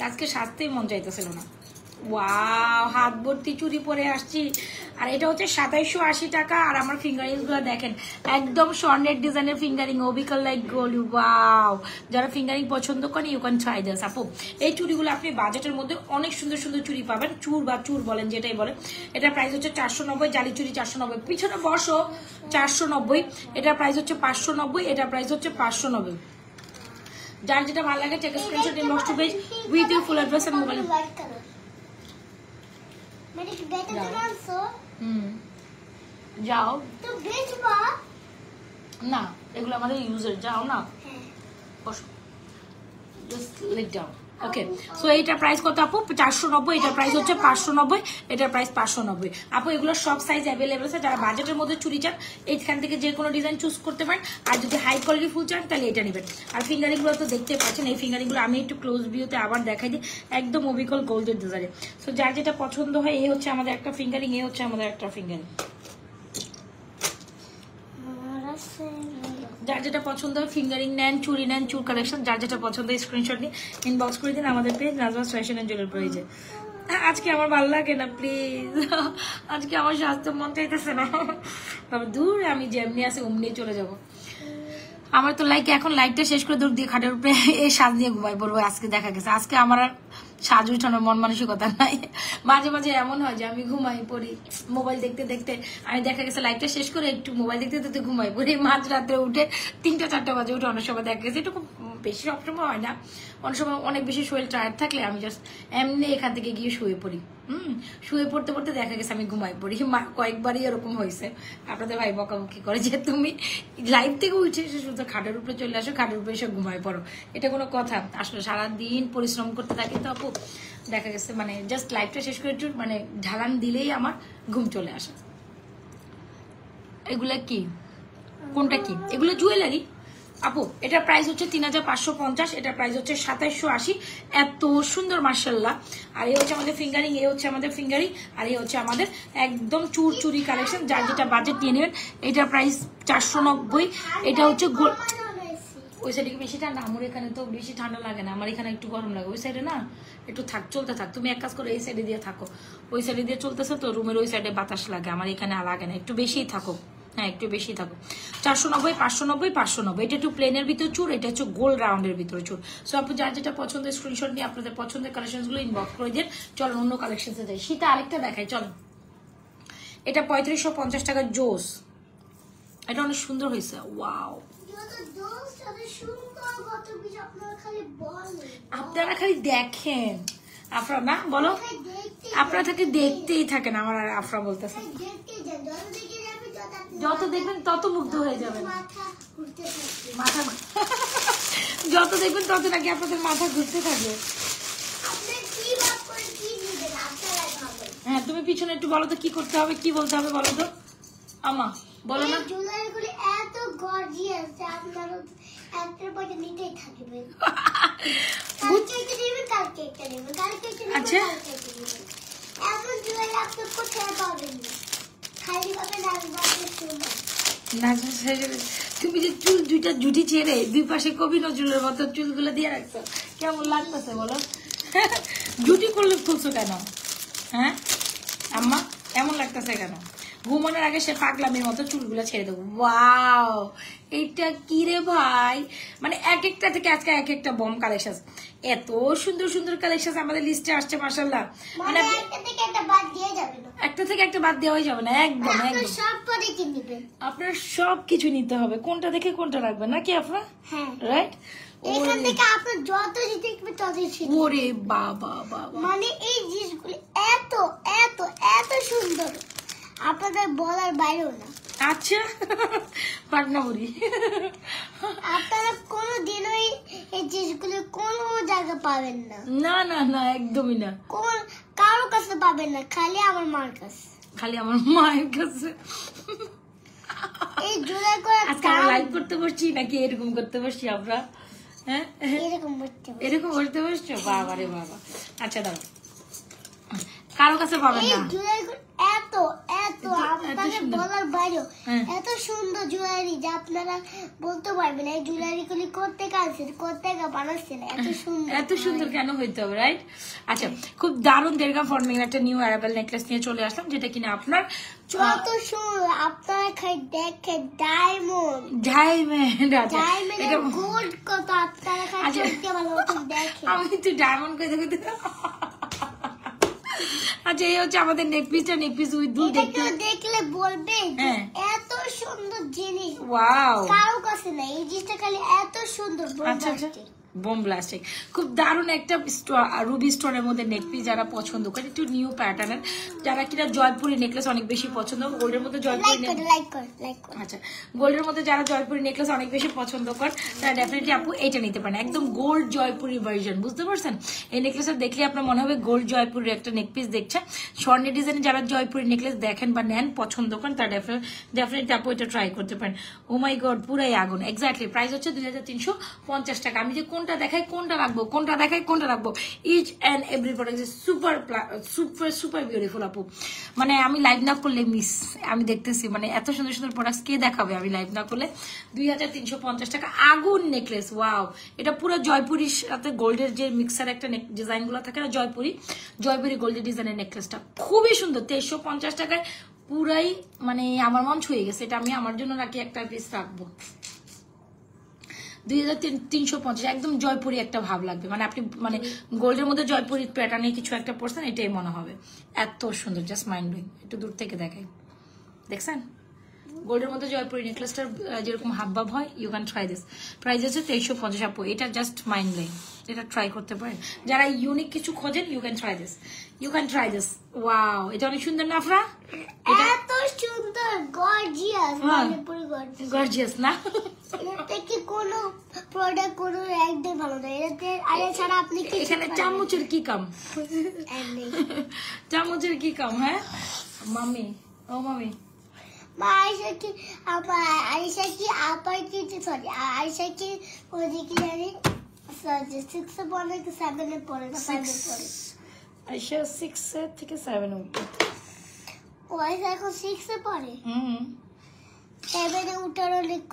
আজকে সাজতেই মন চাইতেছিল না। ওয়াও, হাত ভর্তি চুড়ি পরে আসছি। আর এটা হচ্ছে 2780 টাকা। আর আমার ফিঙ্গারিং গুলো দেখেন, একদম স্বর্ণের ডিজাইনের ফিঙ্গারিং, অবিকল লাইক গোল্ড। ওয়াও, যারা ফিঙ্গারিং পছন্দ করেন ইউ ক্যান ট্রাই দিস আপু। এই চুড়িগুলো আপনি বাজেটের মধ্যে অনেক সুন্দর সুন্দর চুড়ি পাবেন, চুর বা চুর বলেন যেটাই বলেন। এটার প্রাইস হচ্ছে 490, জালি চুড়ি 490, পিছনে বসো 490। এটার প্রাইস হচ্ছে 590, এটার প্রাইস হচ্ছে 590। যার যেটা ভালো লাগে take screenshot, inbox to page with your full address and mobile. যাও না, এগুলো আমাদের ইউজের, যাও না বসো, just lit down. Okay, so এইটার প্রাইস কত আপু? 490, এটার প্রাইস হচ্ছে 590, এটার প্রাইস 590। আপু এগুলো সব সাইজ অ্যাভেলেবল আছে। যারা বাজেটের মধ্যে চুরি চান এইখান থেকে যে কোনো ডিজাইন চুজ করতে পারেন, আর যদি হাই কোয়ালিটি ফুল চান তাহলে এটা নেবেন। আর ফিঙ্গারিং গুলো তো দেখতে পাচ্ছেন, এই ফিঙ্গারিং গুলো আমি একটু ক্লোজ ভিউতে আবার দেখাই দিই, একদম অবিকল গোল্ডের ডিজাইনে। সো যার যেটা পছন্দ হয়, এই হচ্ছে আমাদের একটা ফিঙ্গারিং, এই হচ্ছে আমাদের একটা ফিঙ্গারিং। যার যেটা পছন্দ হয় ফিঙ্গারিং নেন, চুরি নেন, চুর কালেকশন, যার যেটা পছন্দ স্ক্রিনশট নিয়ে ইনবক্স করে দিন আমাদের page Najma's fashion and jewellery পেজে। আজকে আমার ভালো লাগে না প্লিজ, আজকে আমার স্বাস্থ্য মন চাইতেছে না। দূর আমি যেমনি আছে অমনি চলে যাব। আমার তো লাইক এখন লাইটটা শেষ করে দূর দিয়ে খাটের উপরে এই সাজ দিয়ে ঘুমাই পড়বো। আজকে দেখা গেছে আজকে আমার আর সাজ উঠানোর মন মানসিকতা নাই। মাঝে মাঝে এমন হয় যে আমি ঘুমাই পড়ি মোবাইল দেখতে দেখতে, আমি দেখা গেছে লাইটটা শেষ করে একটু মোবাইল দেখতে দেখতে ঘুমাই পড়ি, মাঝ রাত্রে উঠে 3টা-4টা বাজে উঠে। অনেক সময় দেখা গেছে, এটুকু বেশি সবসময় হয় না, অনেক সময় অনেক বেশি শরীর টায়ার্ড থাকলে আমি জাস্ট এমনি এখান থেকে গিয়ে শুয়ে পড়ি। শুয়ে পড়তে পড়তে দেখা গেছে আমি ঘুমাই পড়ি। কয়েকবারই এরকম হয়েছে। আপনাদের ভাই বকাবকি করে যে তুমি লাইভ থেকে উঠে এসে শুধু খাটের উপরে চলে আসো, খাটের উপরে এসে ঘুমাই পড়ো। এটা কোনো কথা? আসলে সারাদিন পরিশ্রম করতে থাকি তো আপু, দেখা গেছে মানে জাস্ট লাইভটা শেষ করে একটু মানে ঢালান দিলেই আমার ঘুম চলে আসে। এগুলা কি, কোনটা কি? এগুলো জুয়েলারি আপু। এটার প্রাইস হচ্ছে 3550, এটার প্রাইস হচ্ছে 2780। এত সুন্দর মার্শাল্লাহ। আর এই হচ্ছে আমাদের ফিঙ্গারিং, এই হচ্ছে আমাদের ফিঙ্গারিং, আর এই হচ্ছে আমাদের একদম চুর চুরি কালেকশন। যার যেটা বাজেট নিয়ে নেবেন। এটার প্রাইস 490, এটা হচ্ছে ওই সাইডে কি বেশি ঠান্ডা? আমার এখানে তো বেশি ঠান্ডা লাগে না, আমার এখানে একটু গরম লাগে। ওই সাইডে না একটু চলতে থাক। তুমি এক কাজ করো, এই সাইডে দিয়ে থাকো। ওই সাইডে দিয়ে চলতেছে তো, রুমের ওই সাইডে বাতাস লাগে, আমার এখানে লাগে না। একটু বেশিই থাকো, হ্যাঁ একটু বেশি থাকো। 490, 590, 590। এটা একটু প্লেনের ভিতর চুর, এটা হচ্ছে গোল রাউন্ডের ভিতরে চুর। সো আপনি যার যেটা পছন্দের স্ক্রিনশট নিয়ে আপনাদের পছন্দের কালেকশন গুলো ইনবক্স করে দিন। চলো অন্য কালেকশন যাই। শীতে আরেকটা দেখাই, চলো। এটা 3550 টাকা জোস। এটা অনেক সুন্দর হয়েছে, ওয়াও। আপনারা খালি দেখেন, আফরা না বলো, আপনারা থেকে দেখতেই থাকেন। আমার আর আফরা বলতেছে, যত দেখবেন তত মুগ্ধ হয়ে যাবেন। মাথা যত দেখবেন তত নাকি আপনাদের মাথা ঘুরতে থাকবে। হ্যাঁ তুমি পিছনে একটু বলো তো কি করতে হবে, কি বলতে হবে বলো তো আমা, বলো না। জুয়েলারিগুলো এত গর্জিয়াস যে আপনারা একটার পর একটা নিতেই থাকবেন। কালকে একটা নেবেন, কালকে একটা নেবেন, কালকে একটা নেবেন, আচ্ছা। কালকে একটা নেবেন। এমন জুয়েলারি আপনি কোথায় পাবেন না, খালি পাবেন রাজবাড়ির সোনা। তুমি যে চুল দুইটা জুটি ছেড়ে দুই পাশে কবি নজরুলের মতো চুলগুলো দিয়ে রাখছো, কেমন লাগতেছে বলো? জুটি করলে খুলছো কেন হ্যাঁ আম্মা? এমন লাগতেছে কেন? ঘুমানোর আগে সে পাগলামির মতো চুলগুলো ছেড়ে দেবো। ওয়াও, এইটা কি রে ভাই! মানে এক একটা থেকে আজকে এক একটা বম কালেকশন, এত সুন্দর সুন্দর কালেকশন আমাদের লিস্টে আসছে মাশাআল্লাহ। মানে একটা থেকে একটা বাদ দিয়ে যাবে না, একটা থেকে একটা বাদ দেওয়াই যাবে না, একদম একদম। সব পরে কি নেবেন? আপনার সব কিছু নিতে হবে, কোনটা দেখে কোনটা রাখবেন নাকি আপনার? হ্যাঁ রাইট। এখান থেকে আপনার যত দেখবে তত ছিল। ওরে বাবা বাবা, মানে এই জিনিসগুলো এত এত এত সুন্দর, আপনাদের বলার বাইরেও না। আচ্ছা পাটনাপুরি, আপনারা কোনোদিনও এই জিনিসগুলো কোনো জায়গা পাবেন না, না না না একদমই না, কোন কারো কাছে পাবেন না, খালি আমার মার কাছে, খালি আমার মায়ের কাছে। এই জুলাই করে আজকে আমরা লাইভ করতে বসছি নাকি এরকম করতে বসছি আমরা? হ্যাঁ এরকম করতে হবে। এরকম করতে বসছো? বাবা রে বাবা। আচ্ছা দাও, কারো কাছে পাবেন এই না। জুলাই এত এত আপনাদের সুন্দর। বলার বাইরেও হ্যাঁ। এত সুন্দর জুয়েলারি যে আপনারা বলতে পারবেন এই জুয়েলারি গুলি করতে কাছে করতে বানাচ্ছেন, এত সুন্দর এত সুন্দর কেন হইতে হবে, রাইট? আচ্ছা, খুব দারুণ দেড়গা ফর্মিং একটা নিউ অ্যারাবেল নেকলেস নিয়ে চলে আসলাম, যেটা কিনা আপনার যত সুন্দর। আপনারা খাই দেখেন ডায়মন্ড ডায়মন্ড। আচ্ছা ডায়মন্ড এটা গোল্ড কত, আপনারা খাই আচ্ছা। চোখে ভালো মতো দেখেন। আমি তো ডায়মন্ড কই দেখতে। আচ্ছা এই হচ্ছে আমাদের নেক পিসটা, নেক পিস উইথ দুল এটা দেখতে। কেউ দেখলে বলবে যে হ্যাঁ। এত সুন্দর জিনিস ওয়াও, কারো কাছে নাই, এই জিনিসটা খালি এত সুন্দর। আচ্ছা আচ্ছা, বোম ব্লাস্টিক, খুব দারুণ একটা রুবি স্টোনের মধ্যে নেক পিস যারা পছন্দ করে, একটু নিউ প্যাটার্নের, যারা কিনা জয়পুরি নেকলেস অনেক বেশি পছন্দ, গোল্ডের মধ্যে জয়পুরি লাইক কর। আচ্ছা গোল্ডের মধ্যে যারা জয়পুরি নেকলেস অনেক বেশি পছন্দ করেন তারা ডেফিনেটলি আপু এটা নিতে পারেন, একদম গোল্ড জয়পুরি ভার্জন, বুঝতে পারছেন? এই নেকলেসটা দেখলে আপনার মনে হবে গোল্ড জয়পুরের একটা নেকপিস দেখছেন। স্বর্ণের ডিজাইনে যারা জয়পুরি নেকলেস দেখেন বা নেন পছন্দ করেন তারা ডেফিনেটলি আপু এটা ট্রাই করতে পারেন। ও মাই গড, পুরাই আগুন। এক্স্যাক্টলি প্রাইস হচ্ছে 2350 টাকা। আমি যে কোনটা দেখাই কোনটা রাখবো, কোনটা দেখাই কোনটা রাখবো, each and every product super super super beautiful আপু। মানে আমি লাইভ না করলে মিস, আমি দেখতেছি মানে এত সুন্দর সুন্দর প্রোডাক্ট কে দেখাবে আমি লাইভ না করলে। 2350 টাকা আগুন নেকলেস, ওয়াও। এটা পুরো জয়পুরির সাথে গোল্ডের যে মিক্সার একটা ডিজাইন গুলো থাকে না, জয়পুরি গোল্ডের ডিজাইনের নেকলেসটা খুবই সুন্দর। 2350 টাকায় পুরাই মানে আমার মন ছুঁয়ে গেছে। এটা আমি আমার জন্য নাকি একটা পিস রাখবো। 2350 একদম জয়পুরি একটা ভাব লাগবে, মানে আপনি মানে গোল্ডের মধ্যে জয়পুরি প্যাটার্নে কিছু একটা পড়ছেন, এটাই মনে হবে। এত সুন্দর, জাস্ট মাইন্ড ব্লোয়িং। একটু দূর থেকে দেখাই, দেখছেন? গোল্ডের মধ্যে জয়পুরি নেকলেসটার যেরকম হাব ভাব হয়, you can try this. Price হচ্ছে 2350 আপু। এটা জাস্ট মাইন্ড ব্লোয়িং, এটা ট্রাই করতে পারেন যারা ইউনিক কিছু খোঁজেন। You can try this, you can try this. Wow, এটা অনেক সুন্দর না আফরা? এত সুন্দর গর্জিয়াস, মানে পুরো গর্জিয়াস। গর্জিয়াস না? এর থেকে কোনো প্রোডাক্ট কোনো একদম ভালো না। এতে আরে ছাড়া আপনি কি এখানে চামচের কি কাম? চামচের কি কাম? হ্যাঁ মামি, ও মামি, আয়সা কি আপার কি সরি আয়সা কি ওদিকে জানি 6 এ পড়ে কি 7 এ পড়ে না 5 এ পড়ে? আইসা 6 থেকে 7 ও আয়সা এখন 6 এ পড়ে। এবারে উঠার অনেক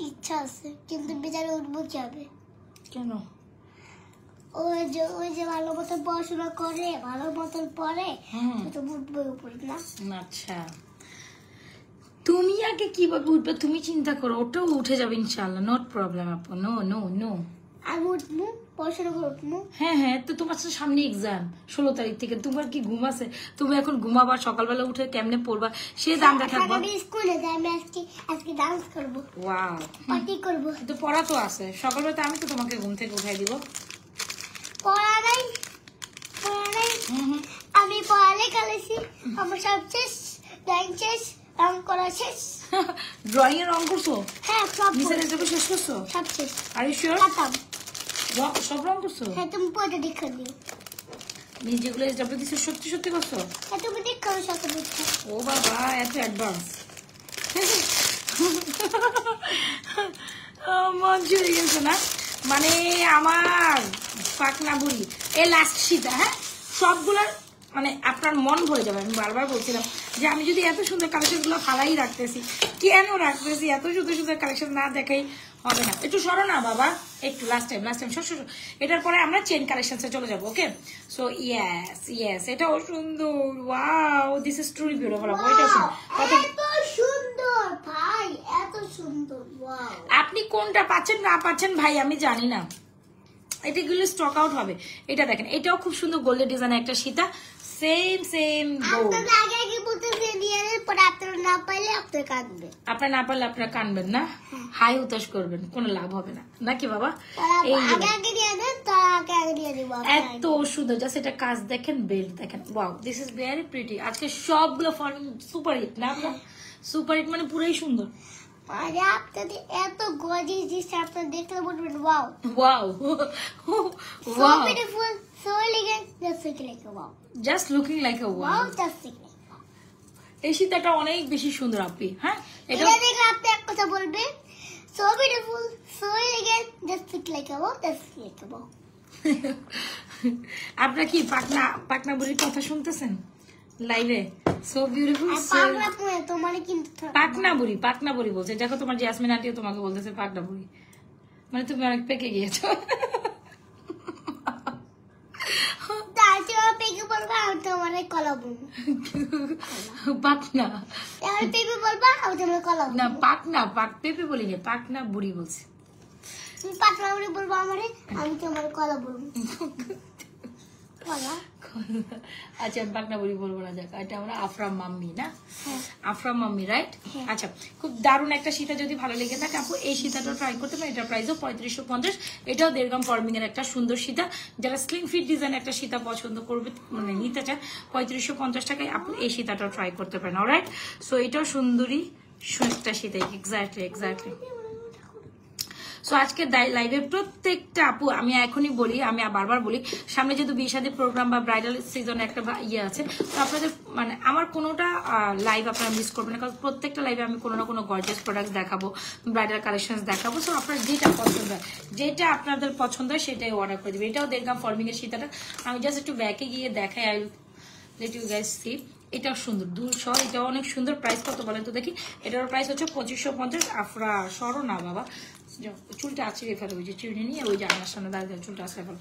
ইচ্ছা আছে, কিন্তু বেচারে উঠবো কি হবে? কেন? ওই যে ভালো মতো পড়াশোনা করে, ভালো মতন পড়ে, তো উঠবো উপরে না। আচ্ছা, তুমি আগে কিভাবে উঠবে তুমি চিন্তা করো, ওটাও উঠে যাবে ইনশাল্লাহ, নট প্রবলেম আপু। নো নো নো, আমি উঠবো, পড়াশোনা করে উঠবো। হ্যাঁ হ্যাঁ, তো তোমার তো সামনে এক্সাম 16 তারিখ থেকে, তোমার কি ঘুম আছে? তুমি এখন ঘুমাবা, সকালবেলা উঠে কেমনে পড়বা সে জানতে থাকবো। আমি স্কুলে যাই, আমি আজকে ডান্স করবো, ওয়াও, পার্টি করবো। তো পড়া তো আছে, সকালবেলা আমি তো তোমাকে ঘুম থেকে উঠাই দিব। পড়া নাই, আমি পড়ালেখা লেখি, আমার সব শেষ, ড্রয়িং শেষ, রং করা শেষ। ড্রয়িং এর রং করছো? হ্যাঁ, সব নিচের এসে শেষ করছো? সব শেষ। Are you sure? খাতাম। সব রং করছো? হ্যাঁ, তুমি পড়ে দেখে দিও। যেগুলো এসডব্লিউ দিছো সত্যি সত্যি করছো? হ্যাঁ, তুমি দেখো সকালে উঠে। ও বাবা, এত অ্যাডভান্স। মন চলে গেছে না, মানে আমার পাকনা বুড়ি এই লাস্ট শীত, হ্যাঁ সবগুলোর মানে আপনার মন ভরে যাবে। আমি বারবার বলছিলাম যে আমি যদি এত সুন্দর কালেকশন গুলো ফালাই রাখতেছি, কেন রাখতেছি, এত সুন্দর সুন্দর কালেকশন না দেখাই হবে না। একটু সরো না বাবা, একটু লাস্ট টাইম সর। এটার পরে আমরা চেন কালেকশনসে চলে যাবো। ওকে, সো ইয়েস এটাও সুন্দর। Wow, this is truly beautiful. এটা এত সুন্দর ভাই, এত সুন্দর। ওয়াও, আপনি কোনটা পাচ্ছেন না পাচ্ছেন ভাই আমি জানি না, এটাগুলো স্টক আউট হবে। এটা দেখেন, এটাও খুব সুন্দর গোল্ডের ডিজাইনের একটা সীতা, সেম গোল্ড। আপনারা আগে বলতেছে দিয়ে পরে আপনারা না পাইলে আপনারা কাঁদবে। আপনারা না পারলে আপনারা কানবেন না, হাই উতাস করবেন, কোনো লাভ হবে না নাকি বাবা? এই আগে দিয়ে দেন, তার আগে দিয়ে দিব। এত সুন্দর, জাস্ট এটা কাজ দেখেন, বেল্ট দেখেন। Wow, this is very pretty. আজকে সবগুলো ফর্মিং সুপার হিট না, সুপার হিট মানে পুরোই সুন্দর। আরে আপনাদের এত গর্জিয়াস জিনিস আপনারা দেখলে বলবেন wow wow so wow, beautiful, so elegant, just like wow, just looking like আ ওয়াও। Just like. এই সীতাটা অনেক বেশি সুন্দর আপনি। হ্যাঁ, এটা এটা দেখে আপনি এক কথা বলবেন, so beautiful, so elegant, just like wow, just like wow. আপনারা কি পাকনা বুড়ির কথা শুনতেছেন লাইভে? সো বিউটিফুল, পাগলা পুয়ে তোমার কিন্তু পাকনা বুড়ি বলছে। দেখো তোমার জেসমিন আন্টিও তোমাকে বলতেছে পাকনা বুড়ি, মানে তুমি অনেক পেকে গিয়েছো। তারপর পেকে বলবা আমি তোমার কলা বলবো, পাকনা এবার পেপে বলবা আমি তোমার কলা বলবো। না, পেপে বলি না, পাকনা বুড়ি বলছে। তুমি পাতলা করে বলবো আমারে, আমি তোমার কলা বলবো। কলা। আচ্ছা, পাকনা বুড়ি বলবো না, যাক এটা আমরা আফরাম মাম্মি না, আফরাম মাম্মি রাইট। আচ্ছা, খুব দারুণ একটা সীতা, যদি ভালো লেগে থাকে আপু এই সীতাটা ট্রাই করতে পারেন। এটার প্রাইসও 3550। এটাও 1.5 গ্রাম ফর্মিং এর একটা সুন্দর সীতা। যারা স্লিম ফিট ডিজাইন একটা সীতা পছন্দ করবে, মানে নিতে চান, 3550 টাকায় আপু এই সীতাটাও ট্রাই করতে পারেন। অলরাইট, সো এটাও সুন্দরী একটা সীতা। এক্স্যাক্টলি। সো আজকে লাইভে প্রত্যেকটা আপু, আমি এখনই বলি, আমি বারবার বলি, সামনে যেহেতু বিয়ে শাদী প্রোগ্রাম বা ব্রাইডাল সিজন একটা ইয়ে আছে, তো আপনাদের মানে আমার কোনোটা লাইভ আপনারা মিস করবেন না, কারণ প্রত্যেকটা লাইভে আমি কোনো না কোনো গর্জিয়াস প্রোডাক্ট দেখাবো, ব্রাইডাল কালেকশন দেখাবো। সো আপনার যেটা পছন্দ হয়, যেটা আপনাদের পছন্দ হয় সেটাই অর্ডার করে দেবে। এটাও 1.5 গ্রাম ফর্মিং এর সীতাটা আমি জাস্ট একটু ব্যাকে গিয়ে দেখাই, I let you guys see. এটাও সুন্দর, দুশো, এটাও অনেক সুন্দর। প্রাইস কত বলেন তো দেখি? এটার প্রাইস হচ্ছে 2550। আফরা সরো না বাবা, চুলটা আছড়ে ফেলো, ওই যে চিড়ে নিয়ে ওই যে আমার সামনে দাঁড়িয়ে চুলটা আছড়ে ফেলো।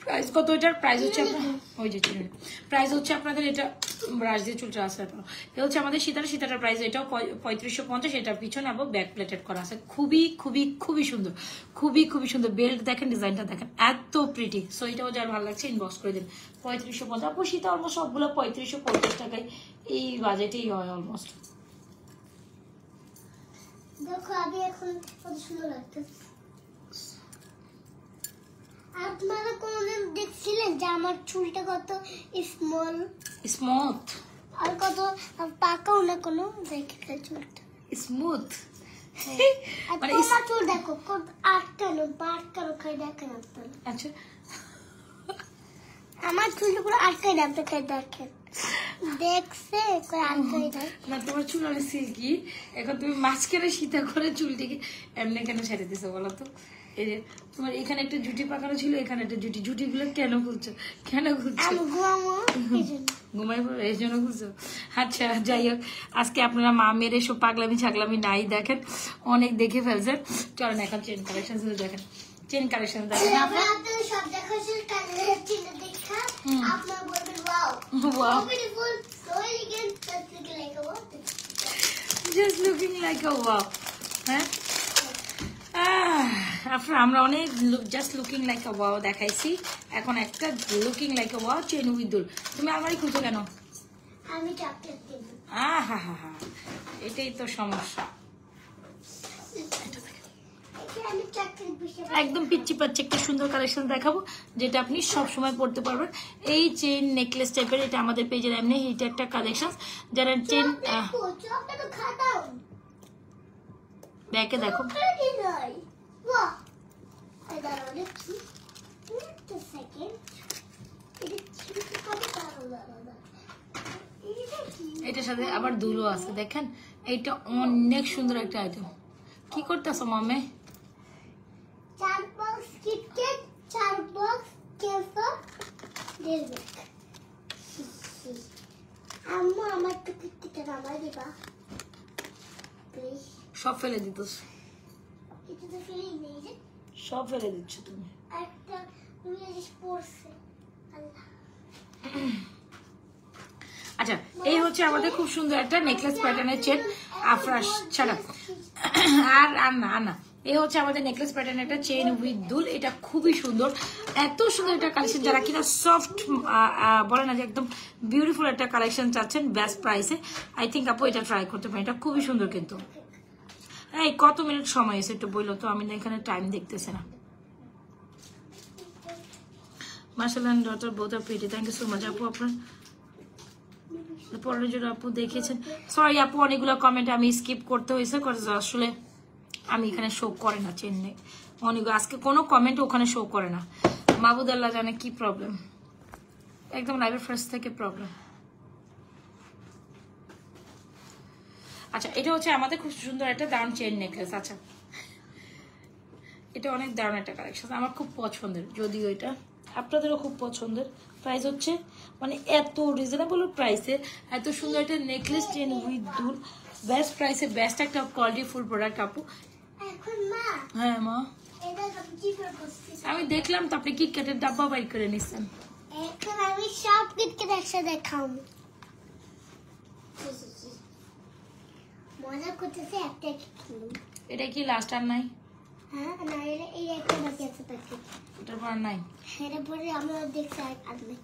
প্রাইস কত এটার? প্রাইস হচ্ছে ওই যে চিড়ে, প্রাইস হচ্ছে আপনাদের এটা ব্রাশ দিয়ে চুলটা আছড়ে ফেলো। এটা হচ্ছে আমাদের সীতাটার প্রাইস, এটাও 3550। এটার পিছনে আবার ব্যাক প্লেটেড করা আছে, খুবই সুন্দর, খুবই সুন্দর। বেল্ট দেখেন, ডিজাইনটা দেখেন, এত প্রিটি। সো এটাও যার ভালো লাগছে ইনবক্স করে দিন। 3550 আপু, সীতা অলমোস্ট সবগুলো 3550 টাকায়, এই বাজেটেই হয় অলমোস্ট। দেখো আমি এখন কত সুন্দর লাগতেছে। আপনারা কোনদিন দেখছিলেন যে আমার চুলটা কত স্মুথ আর কত পাকাও না, কোনো দেখে চুলটা স্মুথ। মানে তোমার চুল দেখো কত আটকানো খাই দেখেন আপনারা। আচ্ছা, আমার চুলটা পুরো আটকাই না, আপনাকে দেখেন, দেখছে আটকাই না তোমার চুল অনেক সিল্কি। এখন তুমি মাঝখানে সীতা করে চুলটিকে এমনি কেন ছেড়ে দিছো বলো তো? এই যে তোমার এখানে একটা জুটি পাকানো ছিল, এখানে একটা জুটিগুলো কেন খুলছো? ঘুমাই পড়ো এই জন্য খুলছো? আচ্ছা যাই হোক, আজকে আপনারা মা মেরে সব পাগলামি ছাগলামি নাই দেখেন, অনেক দেখে ফেলছেন। চলেন এখন চেন কালেকশন দেখেন, চেন কালেকশন দেখেন। Just looking like a wow. হ্যাঁ আমরা অনেক জাস্ট লুকিং লাইক আ ওয়াও দেখাইছি, এখন একটা looking like a wow chain with দুল। তুমি আমারই খুঁজো কেন? আমি চকলেট দেব। হা এটাই তো সমস্যা। একদম পিচ্ছি পাচ্ছি একটা সুন্দর কালেকশন দেখাবো, যেটা আপনি সব সময় পড়তে পারবেন। এই চেন নেকলেস টাইপের, এটা আমাদের পেজের এমনি এইটা একটা কালেকশন। যারা চেন ব্যাকে দেখো, এটার সাথে আবার দুলো আছে দেখেন, এইটা অনেক সুন্দর একটা আইটেম। কি করতেছো মামে? 4 বক্স কিটক্যাট, 4 বক্স কেফা দেবে। আম্মু আমার তো কিটক্যাট আমায় দিবা প্লিজ। সব ফেলে দিতস, এটা তো ফেলেই নেই রে, সব ফেলে দিচ্ছ তুমি। একটা ইংলিশ পড়ছে আল্লাহ। আচ্ছা এই হচ্ছে আমাদের খুব সুন্দর একটা নেকলেস প্যাটার্নের চেন, আফরাস ছাড়া আর না এই হচ্ছে আমাদের নেকলেস প্যাটার্ন একটা চেন উইথ দুল। এটা খুবই সুন্দর, এত সুন্দর একটা কালেকশন। যারা কিনা সফট বলে না যে একদম বিউটিফুল একটা কালেকশন চাচ্ছেন বেস্ট প্রাইসে, আই থিঙ্ক আপু এটা ট্রাই করতে পারেন, এটা খুবই সুন্দর। কিন্তু এই কত মিনিট সময় এসে একটু বললো তো, আমি না এখানে টাইম দেখতেছি না। মার্শাল্লাহ daughter both are pretty, thank you so much আপু। আপনার পরের জন্য আপু দেখেছেন, সরি আপু অনেকগুলো কমেন্ট আমি স্কিপ করতে হয়েছে, আসলে আমি এখানে শো করে না চেন্নাই অনেক, আজকে কোনো কমেন্ট ওখানে শো করে না। মাহবুদ আল্লাহ জানে কি প্রবলেম, একদম লাইভের ফার্স্ট থেকে প্রবলেম। আচ্ছা এটা হচ্ছে আমাদের খুব সুন্দর একটা দারুণ চেন নেকলেস। আচ্ছা এটা অনেক দারুণ একটা কালেকশন, আমার খুব পছন্দের, যদিও এটা আপনাদেরও খুব পছন্দের। প্রাইস হচ্ছে মানে এত রিজনেবল প্রাইসে এত সুন্দর একটা নেকলেস চেন উইথ দুল, বেস্ট প্রাইসে বেস্ট একটা কোয়ালিটি ফুল প্রোডাক্ট আপু। এখন মা, হ্যাঁ মা এটা সবজি করতেছি, আমি দেখলাম তো আপনি কিটক্যাটের ডাব্বা বাইর করে নিচ্ছেন। এখন আমি সব কিটক্যাট একসাথে খাবো, মজা করতেছে। একটা কিটক্যাট, এটা কি লাস্ট আর নাই? হ্যাঁ না এই একটা বাকি আছে প্যাকেট, এটার পর নাই। এরপরে আমরা দেখছি আর নেই।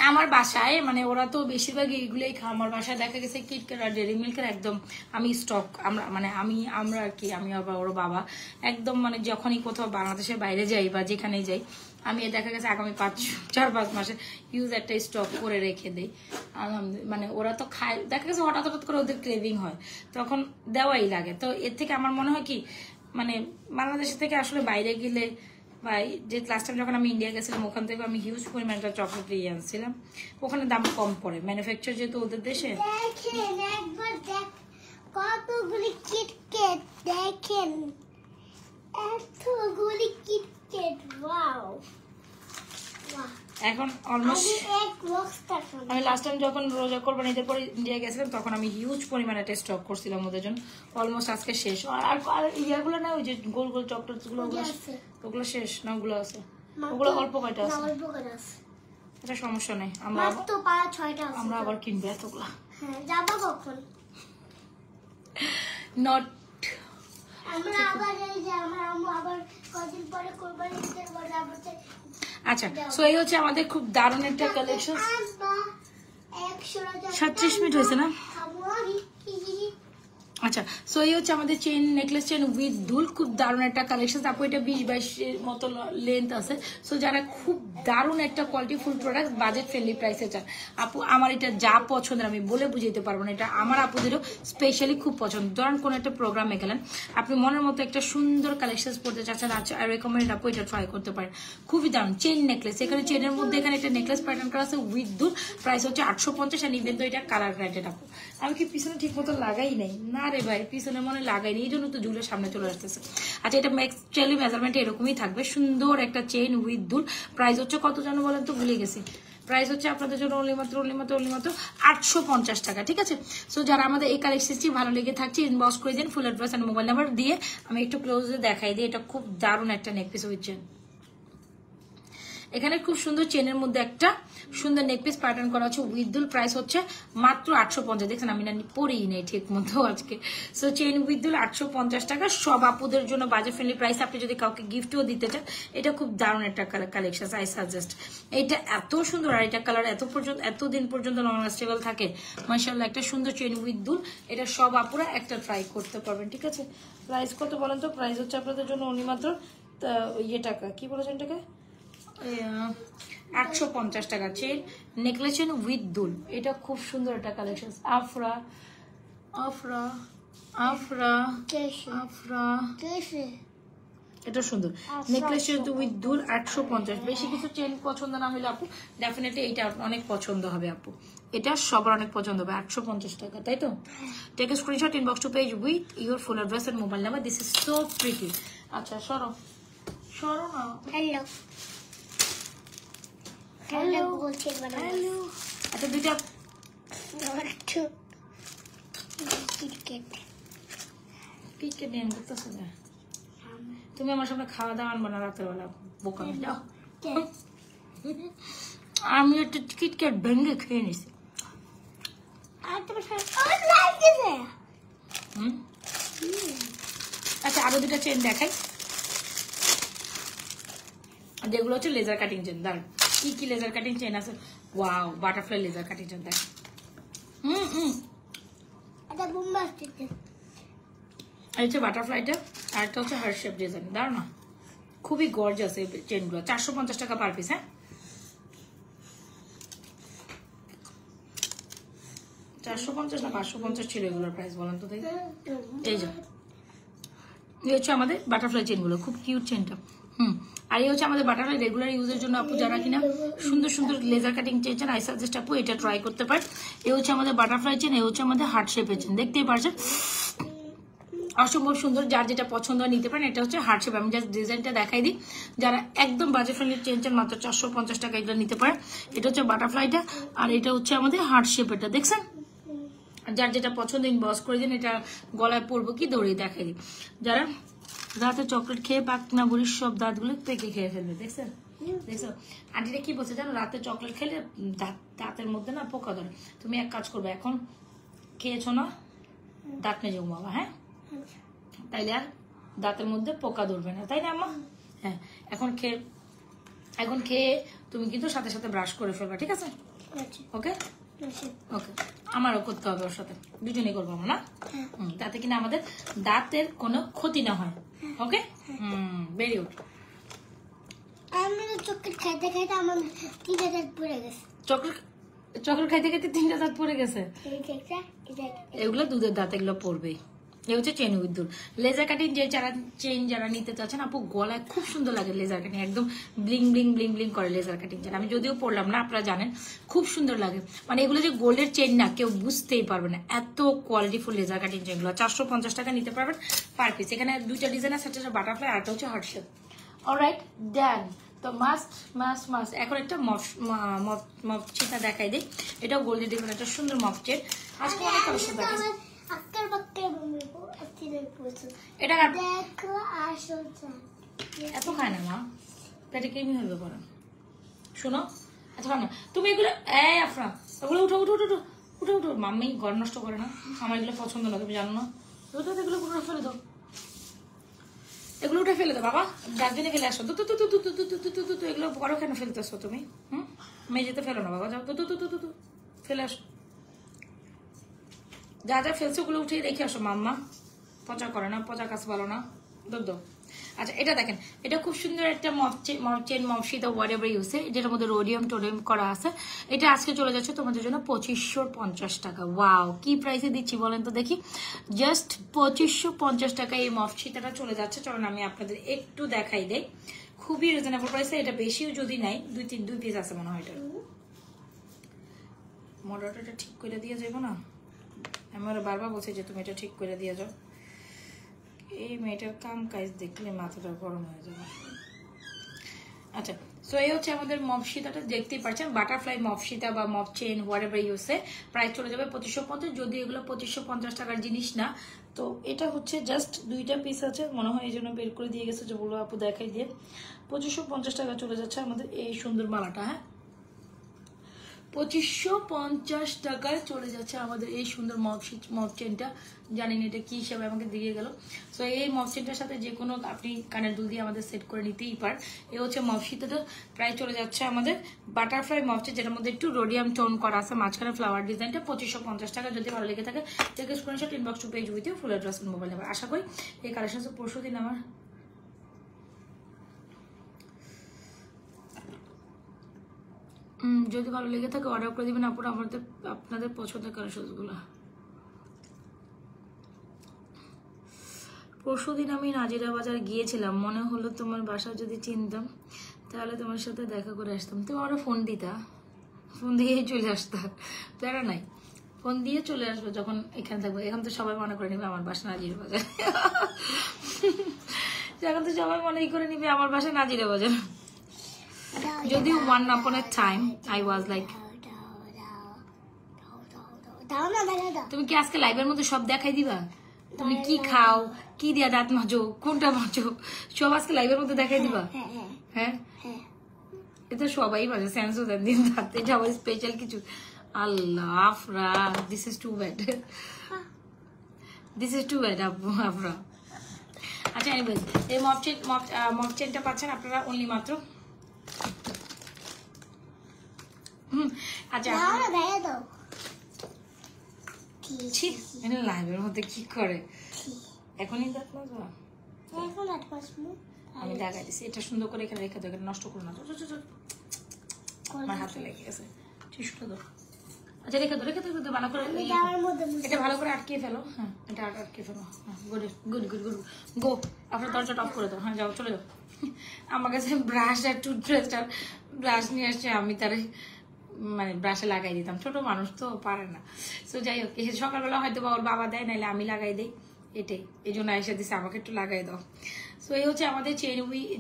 আমার বাসায় মানে ওরা তো বেশিরভাগ এইগুলোই খায়। আমার বাসায় দেখা গেছে কিটক্যাট আর ডেয়ারি মিল্কের একদম আমি স্টক, আমরা মানে আমরা আর কি, আমি আবার ওর বাবা একদম মানে যখনই কোথাও বাংলাদেশের বাইরে যাই বা যেখানেই যাই, আমি দেখা গেছে আগামী 4-5 মাসে ইউজ একটা স্টক করে রেখে দিই। মানে ওরা তো খায়, দেখা গেছে হঠাৎ করে ওদের ক্রেভিং হয়, তখন দেওয়াই লাগে। তো এর থেকে আমার মনে হয় কি, মানে বাংলাদেশ থেকে আসলে বাইরে গেলে বা যে লাস্ট টাইম যখন আমি ইন্ডিয়া গেছিলাম ওখান থেকে আমি হিউজ পরিমাণ একটা চকলেট নিয়ে আনছিলাম, ওখানে দাম কম পড়ে, ম্যানুফ্যাকচার যেহেতু ওদের দেশে। দেখেন একবার দেখ কতগুলি কিটক্যাট, দেখেন এতগুলি কিটক্যাট, ওয়াও। এখন অলমোস্ট এক বক্স টাকা, আমি লাস্ট টাইম যখন রোজা করবেন এদের পরে ইন্ডিয়া গেছিলাম তখন আমি হিউজ পরিমাণে একটা স্টক করছিলাম ওদের জন্য, অলমোস্ট আজকে শেষ। আর ইয়াগুলো না ওই যে গোল গোল চকলেট গুলো, ওগুলো শেষ না? ওগুলো আছে, ওগুলো অল্প কয়টা আছে, এটা সমস্যা নেই, আমরা তো 5-6টা আছে, আমরা আবার কিনবো এতগুলা। হ্যাঁ যাবো কখন? নট আমরা আবার এই যে আমার আম্মু আবার কদিন পরে কোরবানি ঈদের পরে আবার। আচ্ছা সো এই হচ্ছে আমাদের খুব দারুণ একটা কালেকশন। 37 মিনিট হয়েছে না? আচ্ছা সো এই হচ্ছে আমাদের চেন নেকলেস চেন উইথ দুল, খুব দারুণ একটা কালেকশন। আপু এটা 20-22 মতো লেন্থ আছে। সো যারা খুব দারুণ একটা quality full product budget friendly প্রাইসে চান, আপু আমার এটা যা পছন্দের আমি বলে বুঝাইতে পারবো না, এটা আমার আপুদেরও স্পেশালি খুব পছন্দ। ধরেন কোনো একটা প্রোগ্রামে গেলেন, আপনি মনের মতো একটা সুন্দর কালেকশন পড়তে চাচ্ছেন, আচ্ছা আই রেকমেন্ড আপু এটা ট্রাই করতে পারেন, খুবই দারুণ। চেন নেকলেস, এখানে চেনের মধ্যে এখানে একটা নেকলেস প্যাটার্ন করা আছে উইথ দুল, প্রাইস হচ্ছে 850। আর ইভেন তো এটা কালার গ্রান্টেড। আপু আমি কি পিছনে ঠিক মতো লাগাই নাই না, আরে ভাই পিছনে মনে লাগাইনি, এই জন্য তো ঝুলের সামনে চলে আসতেছে। আচ্ছা এটা অ্যাকচুয়ালি মেজারমেন্ট এরকমই থাকবে, সুন্দর একটা চেইন উইথ দুল। প্রাইস হচ্ছে কত জানো বলেন তো, ভুলে গেছি। প্রাইস হচ্ছে আপনাদের জন্য অনলি মাত্র 850 টাকা, ঠিক আছে। সো যারা আমাদের এই কালেকশনটি ভালো লেগে থাকছে ইনবক্স করে দিন, ফুল অ্যাড্রেস আর মোবাইল নাম্বার দিয়ে। আমি একটু ক্লোজে দেখাই দিই, এটা খুব দারুণ একটা নেকপিস উইথ চেন। এখানে খুব সুন্দর চেনের মধ্যে একটা সুন্দর নেকপিস প্যাটার্ন করা হচ্ছে উইথ দুল। প্রাইস হচ্ছে মাত্র 850। দেখছেন আমি না পরেই নেই ঠিক মতো আজকে। সো চেন উইথ দুল 850 টাকা, সব আপুদের জন্য বাজেট ফ্রেন্ডলি প্রাইস। আপনি যদি কাউকে গিফটও দিতে চান, এটা খুব দারুণ একটা কালেকশন, আই সাজেস্ট। এটা এত সুন্দর আর এটা কালার এতদিন পর্যন্ত লং লাস্টেবল থাকে, মাশাআল্লাহ। একটা সুন্দর চেন উইথ দুল, এটা সব আপুরা একটা ট্রাই করতে পারবেন, ঠিক আছে। প্রাইস কত বলেন তো? প্রাইস হচ্ছে আপনাদের জন্য অনলি মাত্র টাকা, কি বলেছেন টাকা, 850 টাকা। চেন নেকলেস চেন উইথ দুল, এটা খুব সুন্দর একটা কালেকশন। আফরা আফরা আফরা আফরা এটা সুন্দর নেকলেস চেন উইথ দুল 850। বেশি কিছু চেন পছন্দ না হলে আপু ডেফিনেটলি এটা অনেক পছন্দ হবে আপু, এটা সবার অনেক পছন্দ হবে। 850 টাকা, তাই তো। Take a screenshot, inbox to page with your full address and mobile number. This is so pretty. আচ্ছা সরো সরো না। হ্যালো হ্যালো বলছি হ্যালো। আচ্ছা দুইটা কিটকেট নিয়ে করতেছো না তুমি? আমার সামনে খাওয়া দাওয়া আনবো না রাতের বেলা, বোকা যাও। আমি একটা কিটকেট ভেঙে খেয়ে নিছি। আচ্ছা আরো দুটা চেন দেখাই, যেগুলো হচ্ছে লেজার কাটিং চেন। দাঁড়ান কি কি লেজার কাটিং চেন আছে। Wow, butterfly laser cutting chain দেখ। এই হচ্ছে বাটারফ্লাইটা, আর একটা হচ্ছে হার্ট শেপ ডিজাইন। দাঁড়ান না, খুবই গর্জাস এই চেনগুলো। 450 টাকা পার পিস। হ্যাঁ 450 না 550 ছিল এগুলোর প্রাইস, বলেন তো দেখি। এই যে এই হচ্ছে আমাদের বাটারফ্লাই চেনগুলো, খুব কিউট চেনটা। আর এই হচ্ছে আমাদের বাটারফ্লাই রেগুলার ইউজের জন্য আপু যারা কিনা সুন্দর সুন্দর laser cutting chain, I suggest আপু এটা ট্রাই করতে পারেন। এই হচ্ছে আমাদের বাটারফ্লাই চেন, এই হচ্ছে আমাদের হার্ট শেপের চেন, দেখতেই পারছেন অসম্ভব সুন্দর। যার যেটা পছন্দ নিতে পারেন। এটা হচ্ছে হার্ট শেপ, আমি জাস্ট ডিজাইনটা দেখাই দিই। যারা একদম বাজেট ফ্রেন্ডলি চেন মাত্র 450 টাকা এগুলো নিতে পারেন। এটা হচ্ছে বাটারফ্লাইটা, আর এটা হচ্ছে আমাদের হার্ট শেপেরটা, দেখছেন। যার যেটা পছন্দ ইনবক্স করে দিন। এটা গলায় পরবো কি দৌড়িয়ে দেখাই দিই। যারা রাতে চকলেট খেয়ে পাকনা বুড়ির সব দাঁতগুলো পেকে খেয়ে ফেলবে, দেখছেন দেখছো। আন্টিটা কি বলছে জানো, রাতে চকলেট খেলে দাঁতের মধ্যে না পোকা ধরে। তুমি এক কাজ করবে, এখন খেয়েছো না, দাঁত মেজে ঘুমাবা। হ্যাঁ তাইলে আর দাঁতের মধ্যে পোকা ধরবে না, তাই না আম্মা? হ্যাঁ এখন খেয়ে তুমি কিন্তু সাথে সাথে ব্রাশ করে ফেলবা, ঠিক আছে? ওকে ওকে, আমারও করতে হবে ওর সাথে, দুজনেই করবো আমরা না, তাতে কিনা আমাদের দাঁতের কোনো ক্ষতি না হয়। Okay very good. আমি চকলেট খাইতে খাইতে আমার 3টা দাঁত পড়ে গেছে। চকলেট খাইতে খাইতে 3টা দাঁত পড়ে গেছে। এগুলো দুধের দাঁত, এগুলো পড়বেই। এই হচ্ছে চেন উইথ দুল লেজার কাটিং। যারা নিতে চাচ্ছেন আপু, গলায় খুব সুন্দর লাগে লেজার কাটিং, একদম ব্লিং ব্লিং ব্লিং ব্লিং করে লেজার কাটিং চেন। আমি যদিও পড়লাম না, আপনারা জানেন খুব সুন্দর লাগে। মানে এগুলো যে গোল্ডের চেন না, কেউ বুঝতেই পারবে না, এত কোয়ালিটিফুল লেজার কাটিং চেনগুলো। 450 টাকা নিতে পারবেন পার পিস। এখানে দুইটা ডিজাইন আছে, একটা বাটারফ্লাই, আরটা হচ্ছে হার্ট শেপ। অলরাইট ডান। তো মাস্ট এখন একটা মফ চিতা দেখাই দিই। এটাও গোল্ডের ডিজাইন, একটা সুন্দর মফ চেন। আজকে অনেক কালেকশন দেখাই। এটা এত খায় না মা, পেটে কেমি হইবে পরে। শোনো আচ্ছা না তুমি এগুলো আফরা ওগুলো উঠো উঠো উঠো উঠো উঠো, মাম্মি ঘর নষ্ট করে না, আমার এগুলো পছন্দ না, তুমি জানো না। এগুলো পুরো ফেলে দাও, এগুলো উঠে ফেলে দাও বাবা, ডাস্টবিনে ফেলে আসো। তো এগুলো বড় কেন ফেলতেছো তুমি? মেঝেতে ফেলো না বাবা, যাও তো ফেলে আসো। যা যা ফেলছো ওগুলো উঠিয়ে রেখে আসো মাম্মা, পচা করে না, পচা কাজ ভালো না। দো আচ্ছা এটা দেখেন, এটা খুব সুন্দর একটা চেন মফসিতা হোয়াট এভার ইউজ, যেটার মধ্যে রোডিয়াম টোডিয়াম করা আছে। এটা আজকে চলে যাচ্ছে তোমাদের জন্য 2550 টাকা। ওয়াও কি প্রাইসে দিচ্ছি বলেন তো দেখি, জাস্ট 2550 টাকা এই মফসিতাটা চলে যাচ্ছে। চলুন আমি আপনাদের একটু দেখাই দেই, খুবই রিজনেবল প্রাইসে। এটা বেশিও যদি নাই, দুই পিস আছে মনে হয়। এটা মডারটা ঠিক করে দিয়ে যাবো না। আমি ওরা বারবার বলছি যে তুমি এটা ঠিক করে দিয়ে যাও। এই মেয়েটার কাম কাজ দেখলে মাথাটা গরম হয়ে যাবে। আচ্ছা, সো এই হচ্ছে আমাদের মপ সীতাটা, দেখতেই পাচ্ছেন বাটারফ্লাই মপ সীতা বা মপ চেন হোয়াটএভার ইউজে প্রাইস চলে যাবে 2550। যদি এগুলো 2550 টাকার জিনিস না, তো এটা হচ্ছে জাস্ট 2টা পিস আছে মনে হয়, এই জন্য বের করে দিয়ে গেছে যে বলবো আপু দেখাই দিয়ে। 2550 টাকা চলে যাচ্ছে আমাদের এই সুন্দর মালাটা। হ্যাঁ, 2550 টাকায় চলে যাচ্ছে আমাদের এই সুন্দর মপ চেনটা। জানি না এটা কি হিসাবে আমাকে দিয়ে গেল। সো এই মপ চেনটার সাথে যে কোনো আপনি কানের দুল দিয়ে আমাদের সেট করে নিতেই পার। এ হচ্ছে মপ সীতাটা, প্রায় চলে যাচ্ছে আমাদের বাটারফ্লাই মপ চেন, যেটার মধ্যে একটু রোডিয়াম টোন করা আছে, মাঝখানে ফ্লাওয়ার ডিজাইনটা। 2550 টাকা। যদি ভালো লেগে থাকে থেকে screenshot inbox to page with you full address mobile number. আশা করি এই কালেকশন পরশু দিন আমার যদি ভালো লেগে থাকে অর্ডার করে দিবেন আপনারা আমাদের আপনাদের পছন্দের কালেকশনগুলো। পরশুদিন আমি নাজিরা বাজার গিয়েছিলাম, মনে হলো তোমার বাসা যদি চিনতাম তাহলে তোমার সাথে দেখা করে আসতাম। তুমি আমরা ফোন দিতা, ফোন দিয়েই চলে আসতাম, প্যারা নাই, ফোন দিয়ে চলে আসবো যখন এখানে থাকবো। এখন তো সবাই মনে করে নিবে আমার বাসা নাজিরা বাজার। এখন তো সবাই মনেই করে নিবে আমার বাসা নাজিরা বাজার। যদিও one upon a time I was like, তুমি কি আজকে লাইভের মধ্যে সব দেখাই দিবা? তুমি কি খাও, কি দিয়া দাঁত মাজো, কোনটা মাজো, সব আজকে লাইভের মধ্যে দেখাই দিবা? হ্যাঁ, এটা সবাই মাজে, সেন্সও দেন দিন দাঁত, এটা আবার স্পেশাল কিছু? আল্লাহ Afra, this is too bad, this is too bad Afra. আচ্ছা, এনিওয়েজ এই মপ চেনটা পাচ্ছেন আপনারা অনলি মাত্র আচ্ছা লাইভের মধ্যে কি করে এখনই দাঁত মাজবা? আমি লাগাই দিছি, এটা সুন্দর করে এখানে রেখে দাও, নষ্ট করো না, আমার হাতে লেগে গেছে, টিস্যুটা দাও। আচ্ছা রেখে দাও, রেখে দাও, ভালো করে এটা ভালো করে আটকিয়ে ফেলো। হ্যাঁ, এটা আটকিয়ে ফেলো। হ্যাঁ, গুড গুড গুড গুড, গো। আপনার দরজাটা অফ করে দাও। হ্যাঁ, যাও, চলে যাও। আমার কাছে ব্রাশ আর টুথব্রাশ আর ব্রাশ নিয়ে আসছে, আমি তারে মানে ব্রাশে লাগাই দিতাম, ছোট মানুষ তো পারে না। সো যাই হোক, সকালবেলা হয়তো বা ওর বাবা দেয়, নাহলে আমি লাগাই দিই, এটাই এই জন্য এসে দিচ্ছে আমাকে একটু লাগাই দাও। সো এই হচ্ছে আমাদের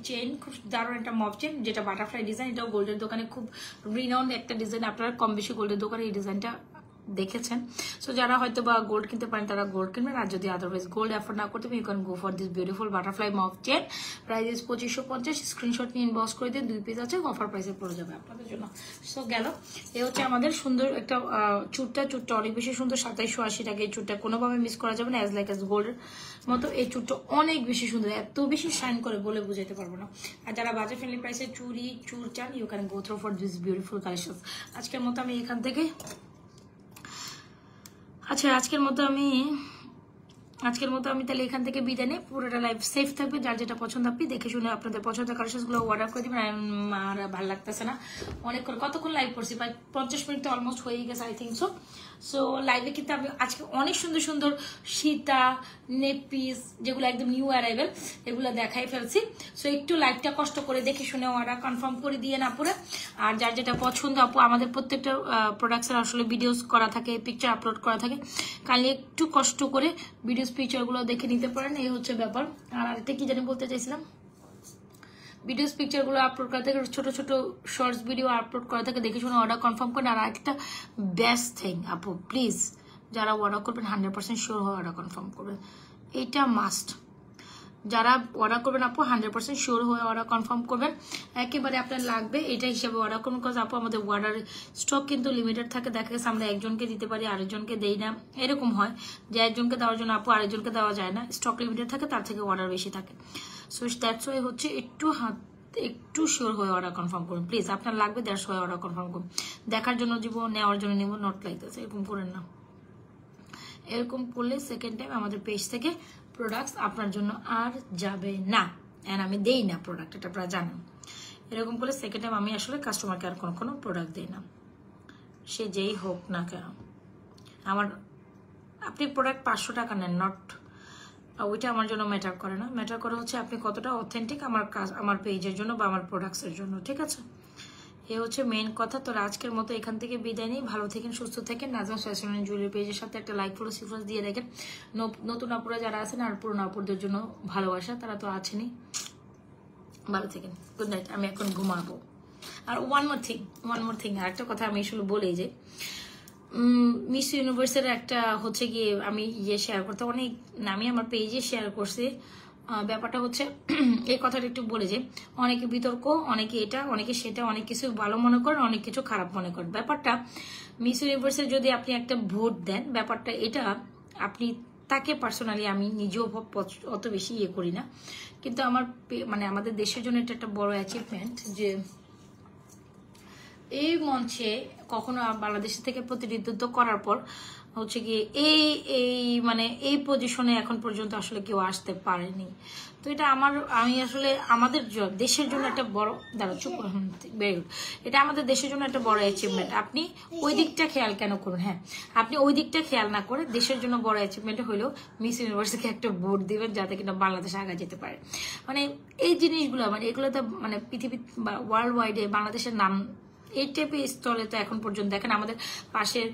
চেন, খুব দারুণ একটা মপ চেন, যেটা বাটারফ্লাই ডিজাইন। এটাও গোল্ডের দোকানে খুব রিনাউন্ড একটা ডিজাইন, আপনারা কম বেশি গোল্ডের দোকানে এই ডিজাইনটা দেখেছেন। সো যারা হয়তো বা গোল্ড কিনতে পারেন তারা গোল্ড কিনবেন, আর যদি আদারওয়াইজ গোল্ড অ্যাফোর্ড না করতে you can go for this beautiful butterfly mop chain. Price 2550। Screenshot নিয়ে ইনবক্স করে দিন, 2 পিস আছে, অফার প্রাইসে পড়ে যাবে আপনাদের জন্য। সো গেল, এই হচ্ছে আমাদের সুন্দর একটা চুটটা অনেক বেশি সুন্দর, 2780 টাকা এই চুটটা, কোনোভাবে মিস করা যাবে না, অ্যাজ লাইক অ্যাজ গোল্ডের মতো এই চুটটা অনেক বেশি সুন্দর, এত বেশি শাইন করে বলে বুঝাইতে পারবো না। আর যারা বাজেট ফ্রেন্ডলি প্রাইসে চুর চান, you can go through for this beautiful collection. আজকের মতো আমি এখান থেকে আজকের মতো আমি তাহলে এখান থেকে বিদায় নেই। পুরোটা লাইভ সেফ থাকবে, যার যেটা পছন্দ আপনি দেখে শুনে আপনাদের পছন্দের কালেকশনগুলো অর্ডার করে দিবেন। আর ভালো লাগতেছে না, অনেকক্ষণ কতক্ষণ লাইভ করছি, প্রায় 50 মিনিট তো অলমোস্ট হয়ে গেছে আই থিঙ্ক সো। সো লাইভে কিন্তু আমি আজকে অনেক সুন্দর সুন্দর সীতা নেক পিস, যেগুলো একদম নিউ অ্যারাইভেল, এগুলো দেখাই ফেলছি। সো একটু লাইভটা কষ্ট করে দেখে শুনে অর্ডার কনফার্ম করে দিয়ে না পুরো। আর যার যেটা পছন্দ আপু, আমাদের প্রত্যেকটা প্রোডাক্টসের আসলে ভিডিওস করা থাকে, পিকচার আপলোড করা থাকে, কালি একটু কষ্ট করে ভিডিওস পিকচারগুলো দেখে নিতে পারেন, এই হচ্ছে ব্যাপার। আর আরেকটা কি জানি বলতে চাইছিলাম, ভিডিওস পিকচারগুলো আপলোড করা থাকে, ছোট ছোট শর্টস ভিডিও আপলোড করা থাকে, দেখে শুনে অর্ডার কনফার্ম করেন। আর একটা বেস্ট থিং আপু, প্লিজ যারা অর্ডার করবেন 100% শিওর হয়ে অর্ডার কনফার্ম করবেন, এটা মাস্ট। যারা অর্ডার করবেন আপু 100% শিওর হয়ে অর্ডার কনফার্ম করবেন, একেবারে আপনার লাগবে এটা হিসেবে অর্ডার করুন। বিকজ আপু আমাদের অর্ডার স্টক কিন্তু লিমিটেড থাকে, দেখা গেছে আমরা একজনকে দিতে পারি আরেকজনকে দেই না, এরকম হয় যে একজনকে দেওয়ার জন্য আপু আরেকজনকে দেওয়া যায় না, স্টক লিমিটেড থাকে, তার থেকে অর্ডার বেশি থাকে। সো দ্যাটস ওয়াই হচ্ছে একটু শিওর হয়ে অর্ডার কনফার্ম করুন প্লিজ, আপনার লাগবে, দ্যাটস ওয়াই অর্ডার কনফার্ম করুন। দেখার জন্য দিব, নেওয়ার জন্য নিব, নট লাইক দিস, এরকম করেন না। এরকম করলে সেকেন্ড টাইম আমাদের পেজ থেকে প্রোডাক্টস আপনার জন্য আর যাবে না, এন্ড আমি দেই না প্রোডাক্ট, এটা আপনারা জানেন। এরকম করলে সেকেন্ড টাইম আমি আসলে কাস্টমারকে আর কোনো প্রোডাক্ট দিই না, সে যেই হোক না কেন। আপনি প্রোডাক্ট 500 টাকা নেন, নট, ওইটা আমার জন্য ম্যাটার করে না। ম্যাটার করে হচ্ছে আপনি কতটা অথেন্টিক আমার পেজের জন্য বা আমার প্রোডাক্টসের জন্য, ঠিক আছে? এ হচ্ছে মেইন কথা। তো আজকের মতো এখান থেকে বিদায় নিই। ভালো থাকেন, সুস্থ থাকেন। নাজমা ফ্যাশন এন্ড জুয়েলারি পেজের সাথে একটা লাইক ফলো সিফাস দিয়ে দেখেন। নতুন আপুরা যারা আছেন আর পুরনো আপুদের জন্য ভালোবাসা, তারা তো আছেনই। ভালো থাকেন, গুড নাইট। আমি এখন ঘুমাবো। আর ওয়ান মোর থিং আরেকটা কথা আমি আসলে বলি যে মিস ইউনিভার্সের একটা হচ্ছে গিয়ে আমি শেয়ার করতে অনেক, আমি আমার পেজে শেয়ার করছি। ব্যাপারটা হচ্ছে এই কথাটা একটু বলে যে অনেকে বিতর্ক, অনেকে এটা, অনেকে সেটা, অনেক কিছু ভালো মনে করেন, অনেক কিছু খারাপ মনে করেন। ব্যাপারটা মিস ইউনিভার্সের যদি আপনি একটা ভোট দেন, ব্যাপারটা এটা আপনি তাকে পার্সোনালি আমি নিজেও অত বেশি করি না, কিন্তু আমার মানে আমাদের দেশের জন্য এটা একটা বড় অ্যাচিভমেন্ট যে এই মঞ্চে কখনো বাংলাদেশ থেকে প্রতিনিধিত্ব করার পর হচ্ছে কি এই পজিশনে এখন পর্যন্ত আসলে কেউ আসতে পারেনি। তো এটা আমি আসলে আমাদের দেশের জন্য একটা বড় এটা আমাদের দেশের জন্য একটা বড় অ্যাচিভমেন্ট। আপনি ওই দিকটা খেয়াল কেন করুন? হ্যাঁ, আপনি ওই দিকটা খেয়াল না করে দেশের জন্য বড় অ্যাচিভমেন্ট হইলেও মিস ইউনিভার্সিটিকে একটা ভোট দিবেন যাতে কিনা বাংলাদেশ আগে যেতে পারে। মানে এই জিনিসগুলো এগুলোতে পৃথিবী বা ওয়ার্ল্ড ওয়াইডে বাংলাদেশের নাম এই টাইপের স্থলে তো এখন পর্যন্ত দেখেন আমাদের পাশের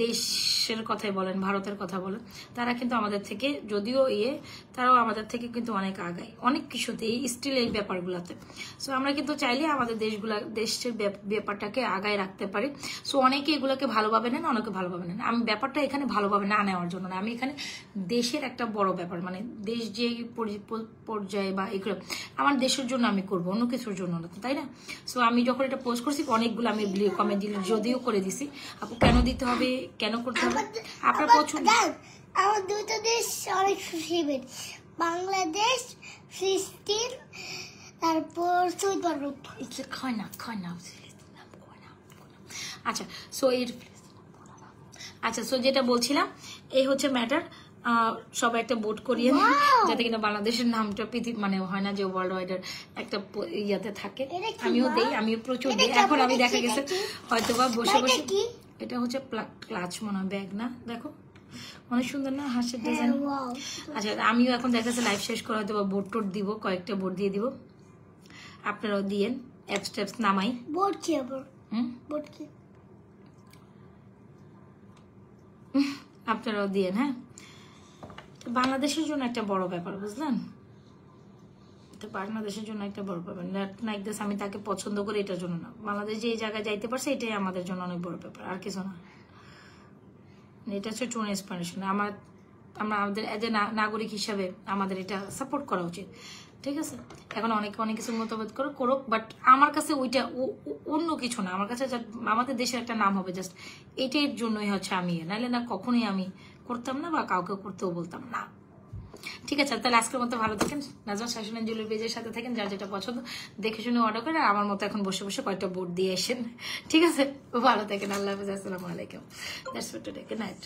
দেশের কথাই বলেন, ভারতের কথা বলেন, তারা কিন্তু আমাদের থেকে যদিও তারাও আমাদের থেকে কিন্তু অনেক আগায় অনেক কিছুতে, স্টিল এই ব্যাপারগুলোতে। সো আমরা কিন্তু চাইলে আমাদের দেশের ব্যাপারটাকে আগায় রাখতে পারি। সো অনেকে এগুলোকে ভালোভাবে নেন, অনেকে ভালোভাবে নেন। আমি ব্যাপারটা এখানে ভালোভাবে না নেওয়ার জন্য না, আমি এখানে দেশের একটা বড় ব্যাপার, দেশ যে পর্যায়ে বা এগুলো আমার দেশের জন্য আমি করবো, অন্য কিছুর জন্য না, তাই না? সো আমি যখন এটা পোস্ট করছি অনেকগুলো আমি কমেন্ট যদিও করে দিছি, আপু কেন দিতে হবে, কেন করতে হবে আপনার পছন্দ। আমার দুটো দেশ অনেক ফেভারিট, বাংলাদেশ, ফিলিস্তিন, তারপর সৌদি আরব। আচ্ছা সো যেটা বলছিলাম এই হচ্ছে ম্যাটার। সবাই একটা ভোট করিয়ে যাতে কিনা বাংলাদেশের নামটা পৃথিবী হয় না যে ওয়ার্ল্ড ওয়াইডের একটা ইয়াতে থাকে। আমিও দেই, আমিও প্রচুর দেই। এখন আমি দেখা গেছে হয়তোবা বসে বসে, এটা হচ্ছে ক্লাচ মনে হয়, ব্যাগ না, দেখো অনেক সুন্দর না হাসির ডিজাইন। আচ্ছা আমিও এখন দেখা যাচ্ছে লাইভ শেষ করে হয়তো ভোট টোট দিব, কয়েকটা ভোট দিয়ে দিব, আপনারাও দিয়েন। অ্যাপস নামাই ভোট কি আবার? ভোট কি আপনারাও দিয়েন। হ্যাঁ, বাংলাদেশের জন্য একটা বড় ব্যাপার, বুঝলেন? তো বাংলাদেশের জন্য একটা বড় ব্যাপার, লাইক দিস আমি তাকে পছন্দ করি এটার জন্য না, বাংলাদেশ যে জায়গায় যাইতে পারছে এটাই আমাদের জন্য অনেক বড় ব্যাপার, আর কিছু না। এটা হচ্ছে ট্রু ইন্সপিরেশন। আমরা আমাদের এজ এ নাগরিক হিসাবে আমাদের এটা সাপোর্ট করা উচিত, ঠিক আছে? এখন অনেক কিছু মতভেদ করুক, বাট আমার কাছে ওইটা অন্য কিছু না। আমার কাছে আমাদের দেশের একটা নাম হবে, জাস্ট এটার জন্যই হচ্ছে আমি, নাইলে না কখনোই আমি করতাম না বা কাউকে করতেও বলতাম না। ঠিক আছে, তাহলে আজকের মতো ভালো থাকেন, নাজমা ফ্যাশন এন্ড জুয়েলারি পেজের সাথে থাকেন, যার যেটা পছন্দ দেখে শুনে অর্ডার করেন, আর আমার মতো এখন বসে বসে কয়েকটা ভোট দিয়ে আসেন, ঠিক আছে? ভালো থাকেন, আল্লাহ হাফেজ, আসসালামু আলাইকুম, that's for today, good night.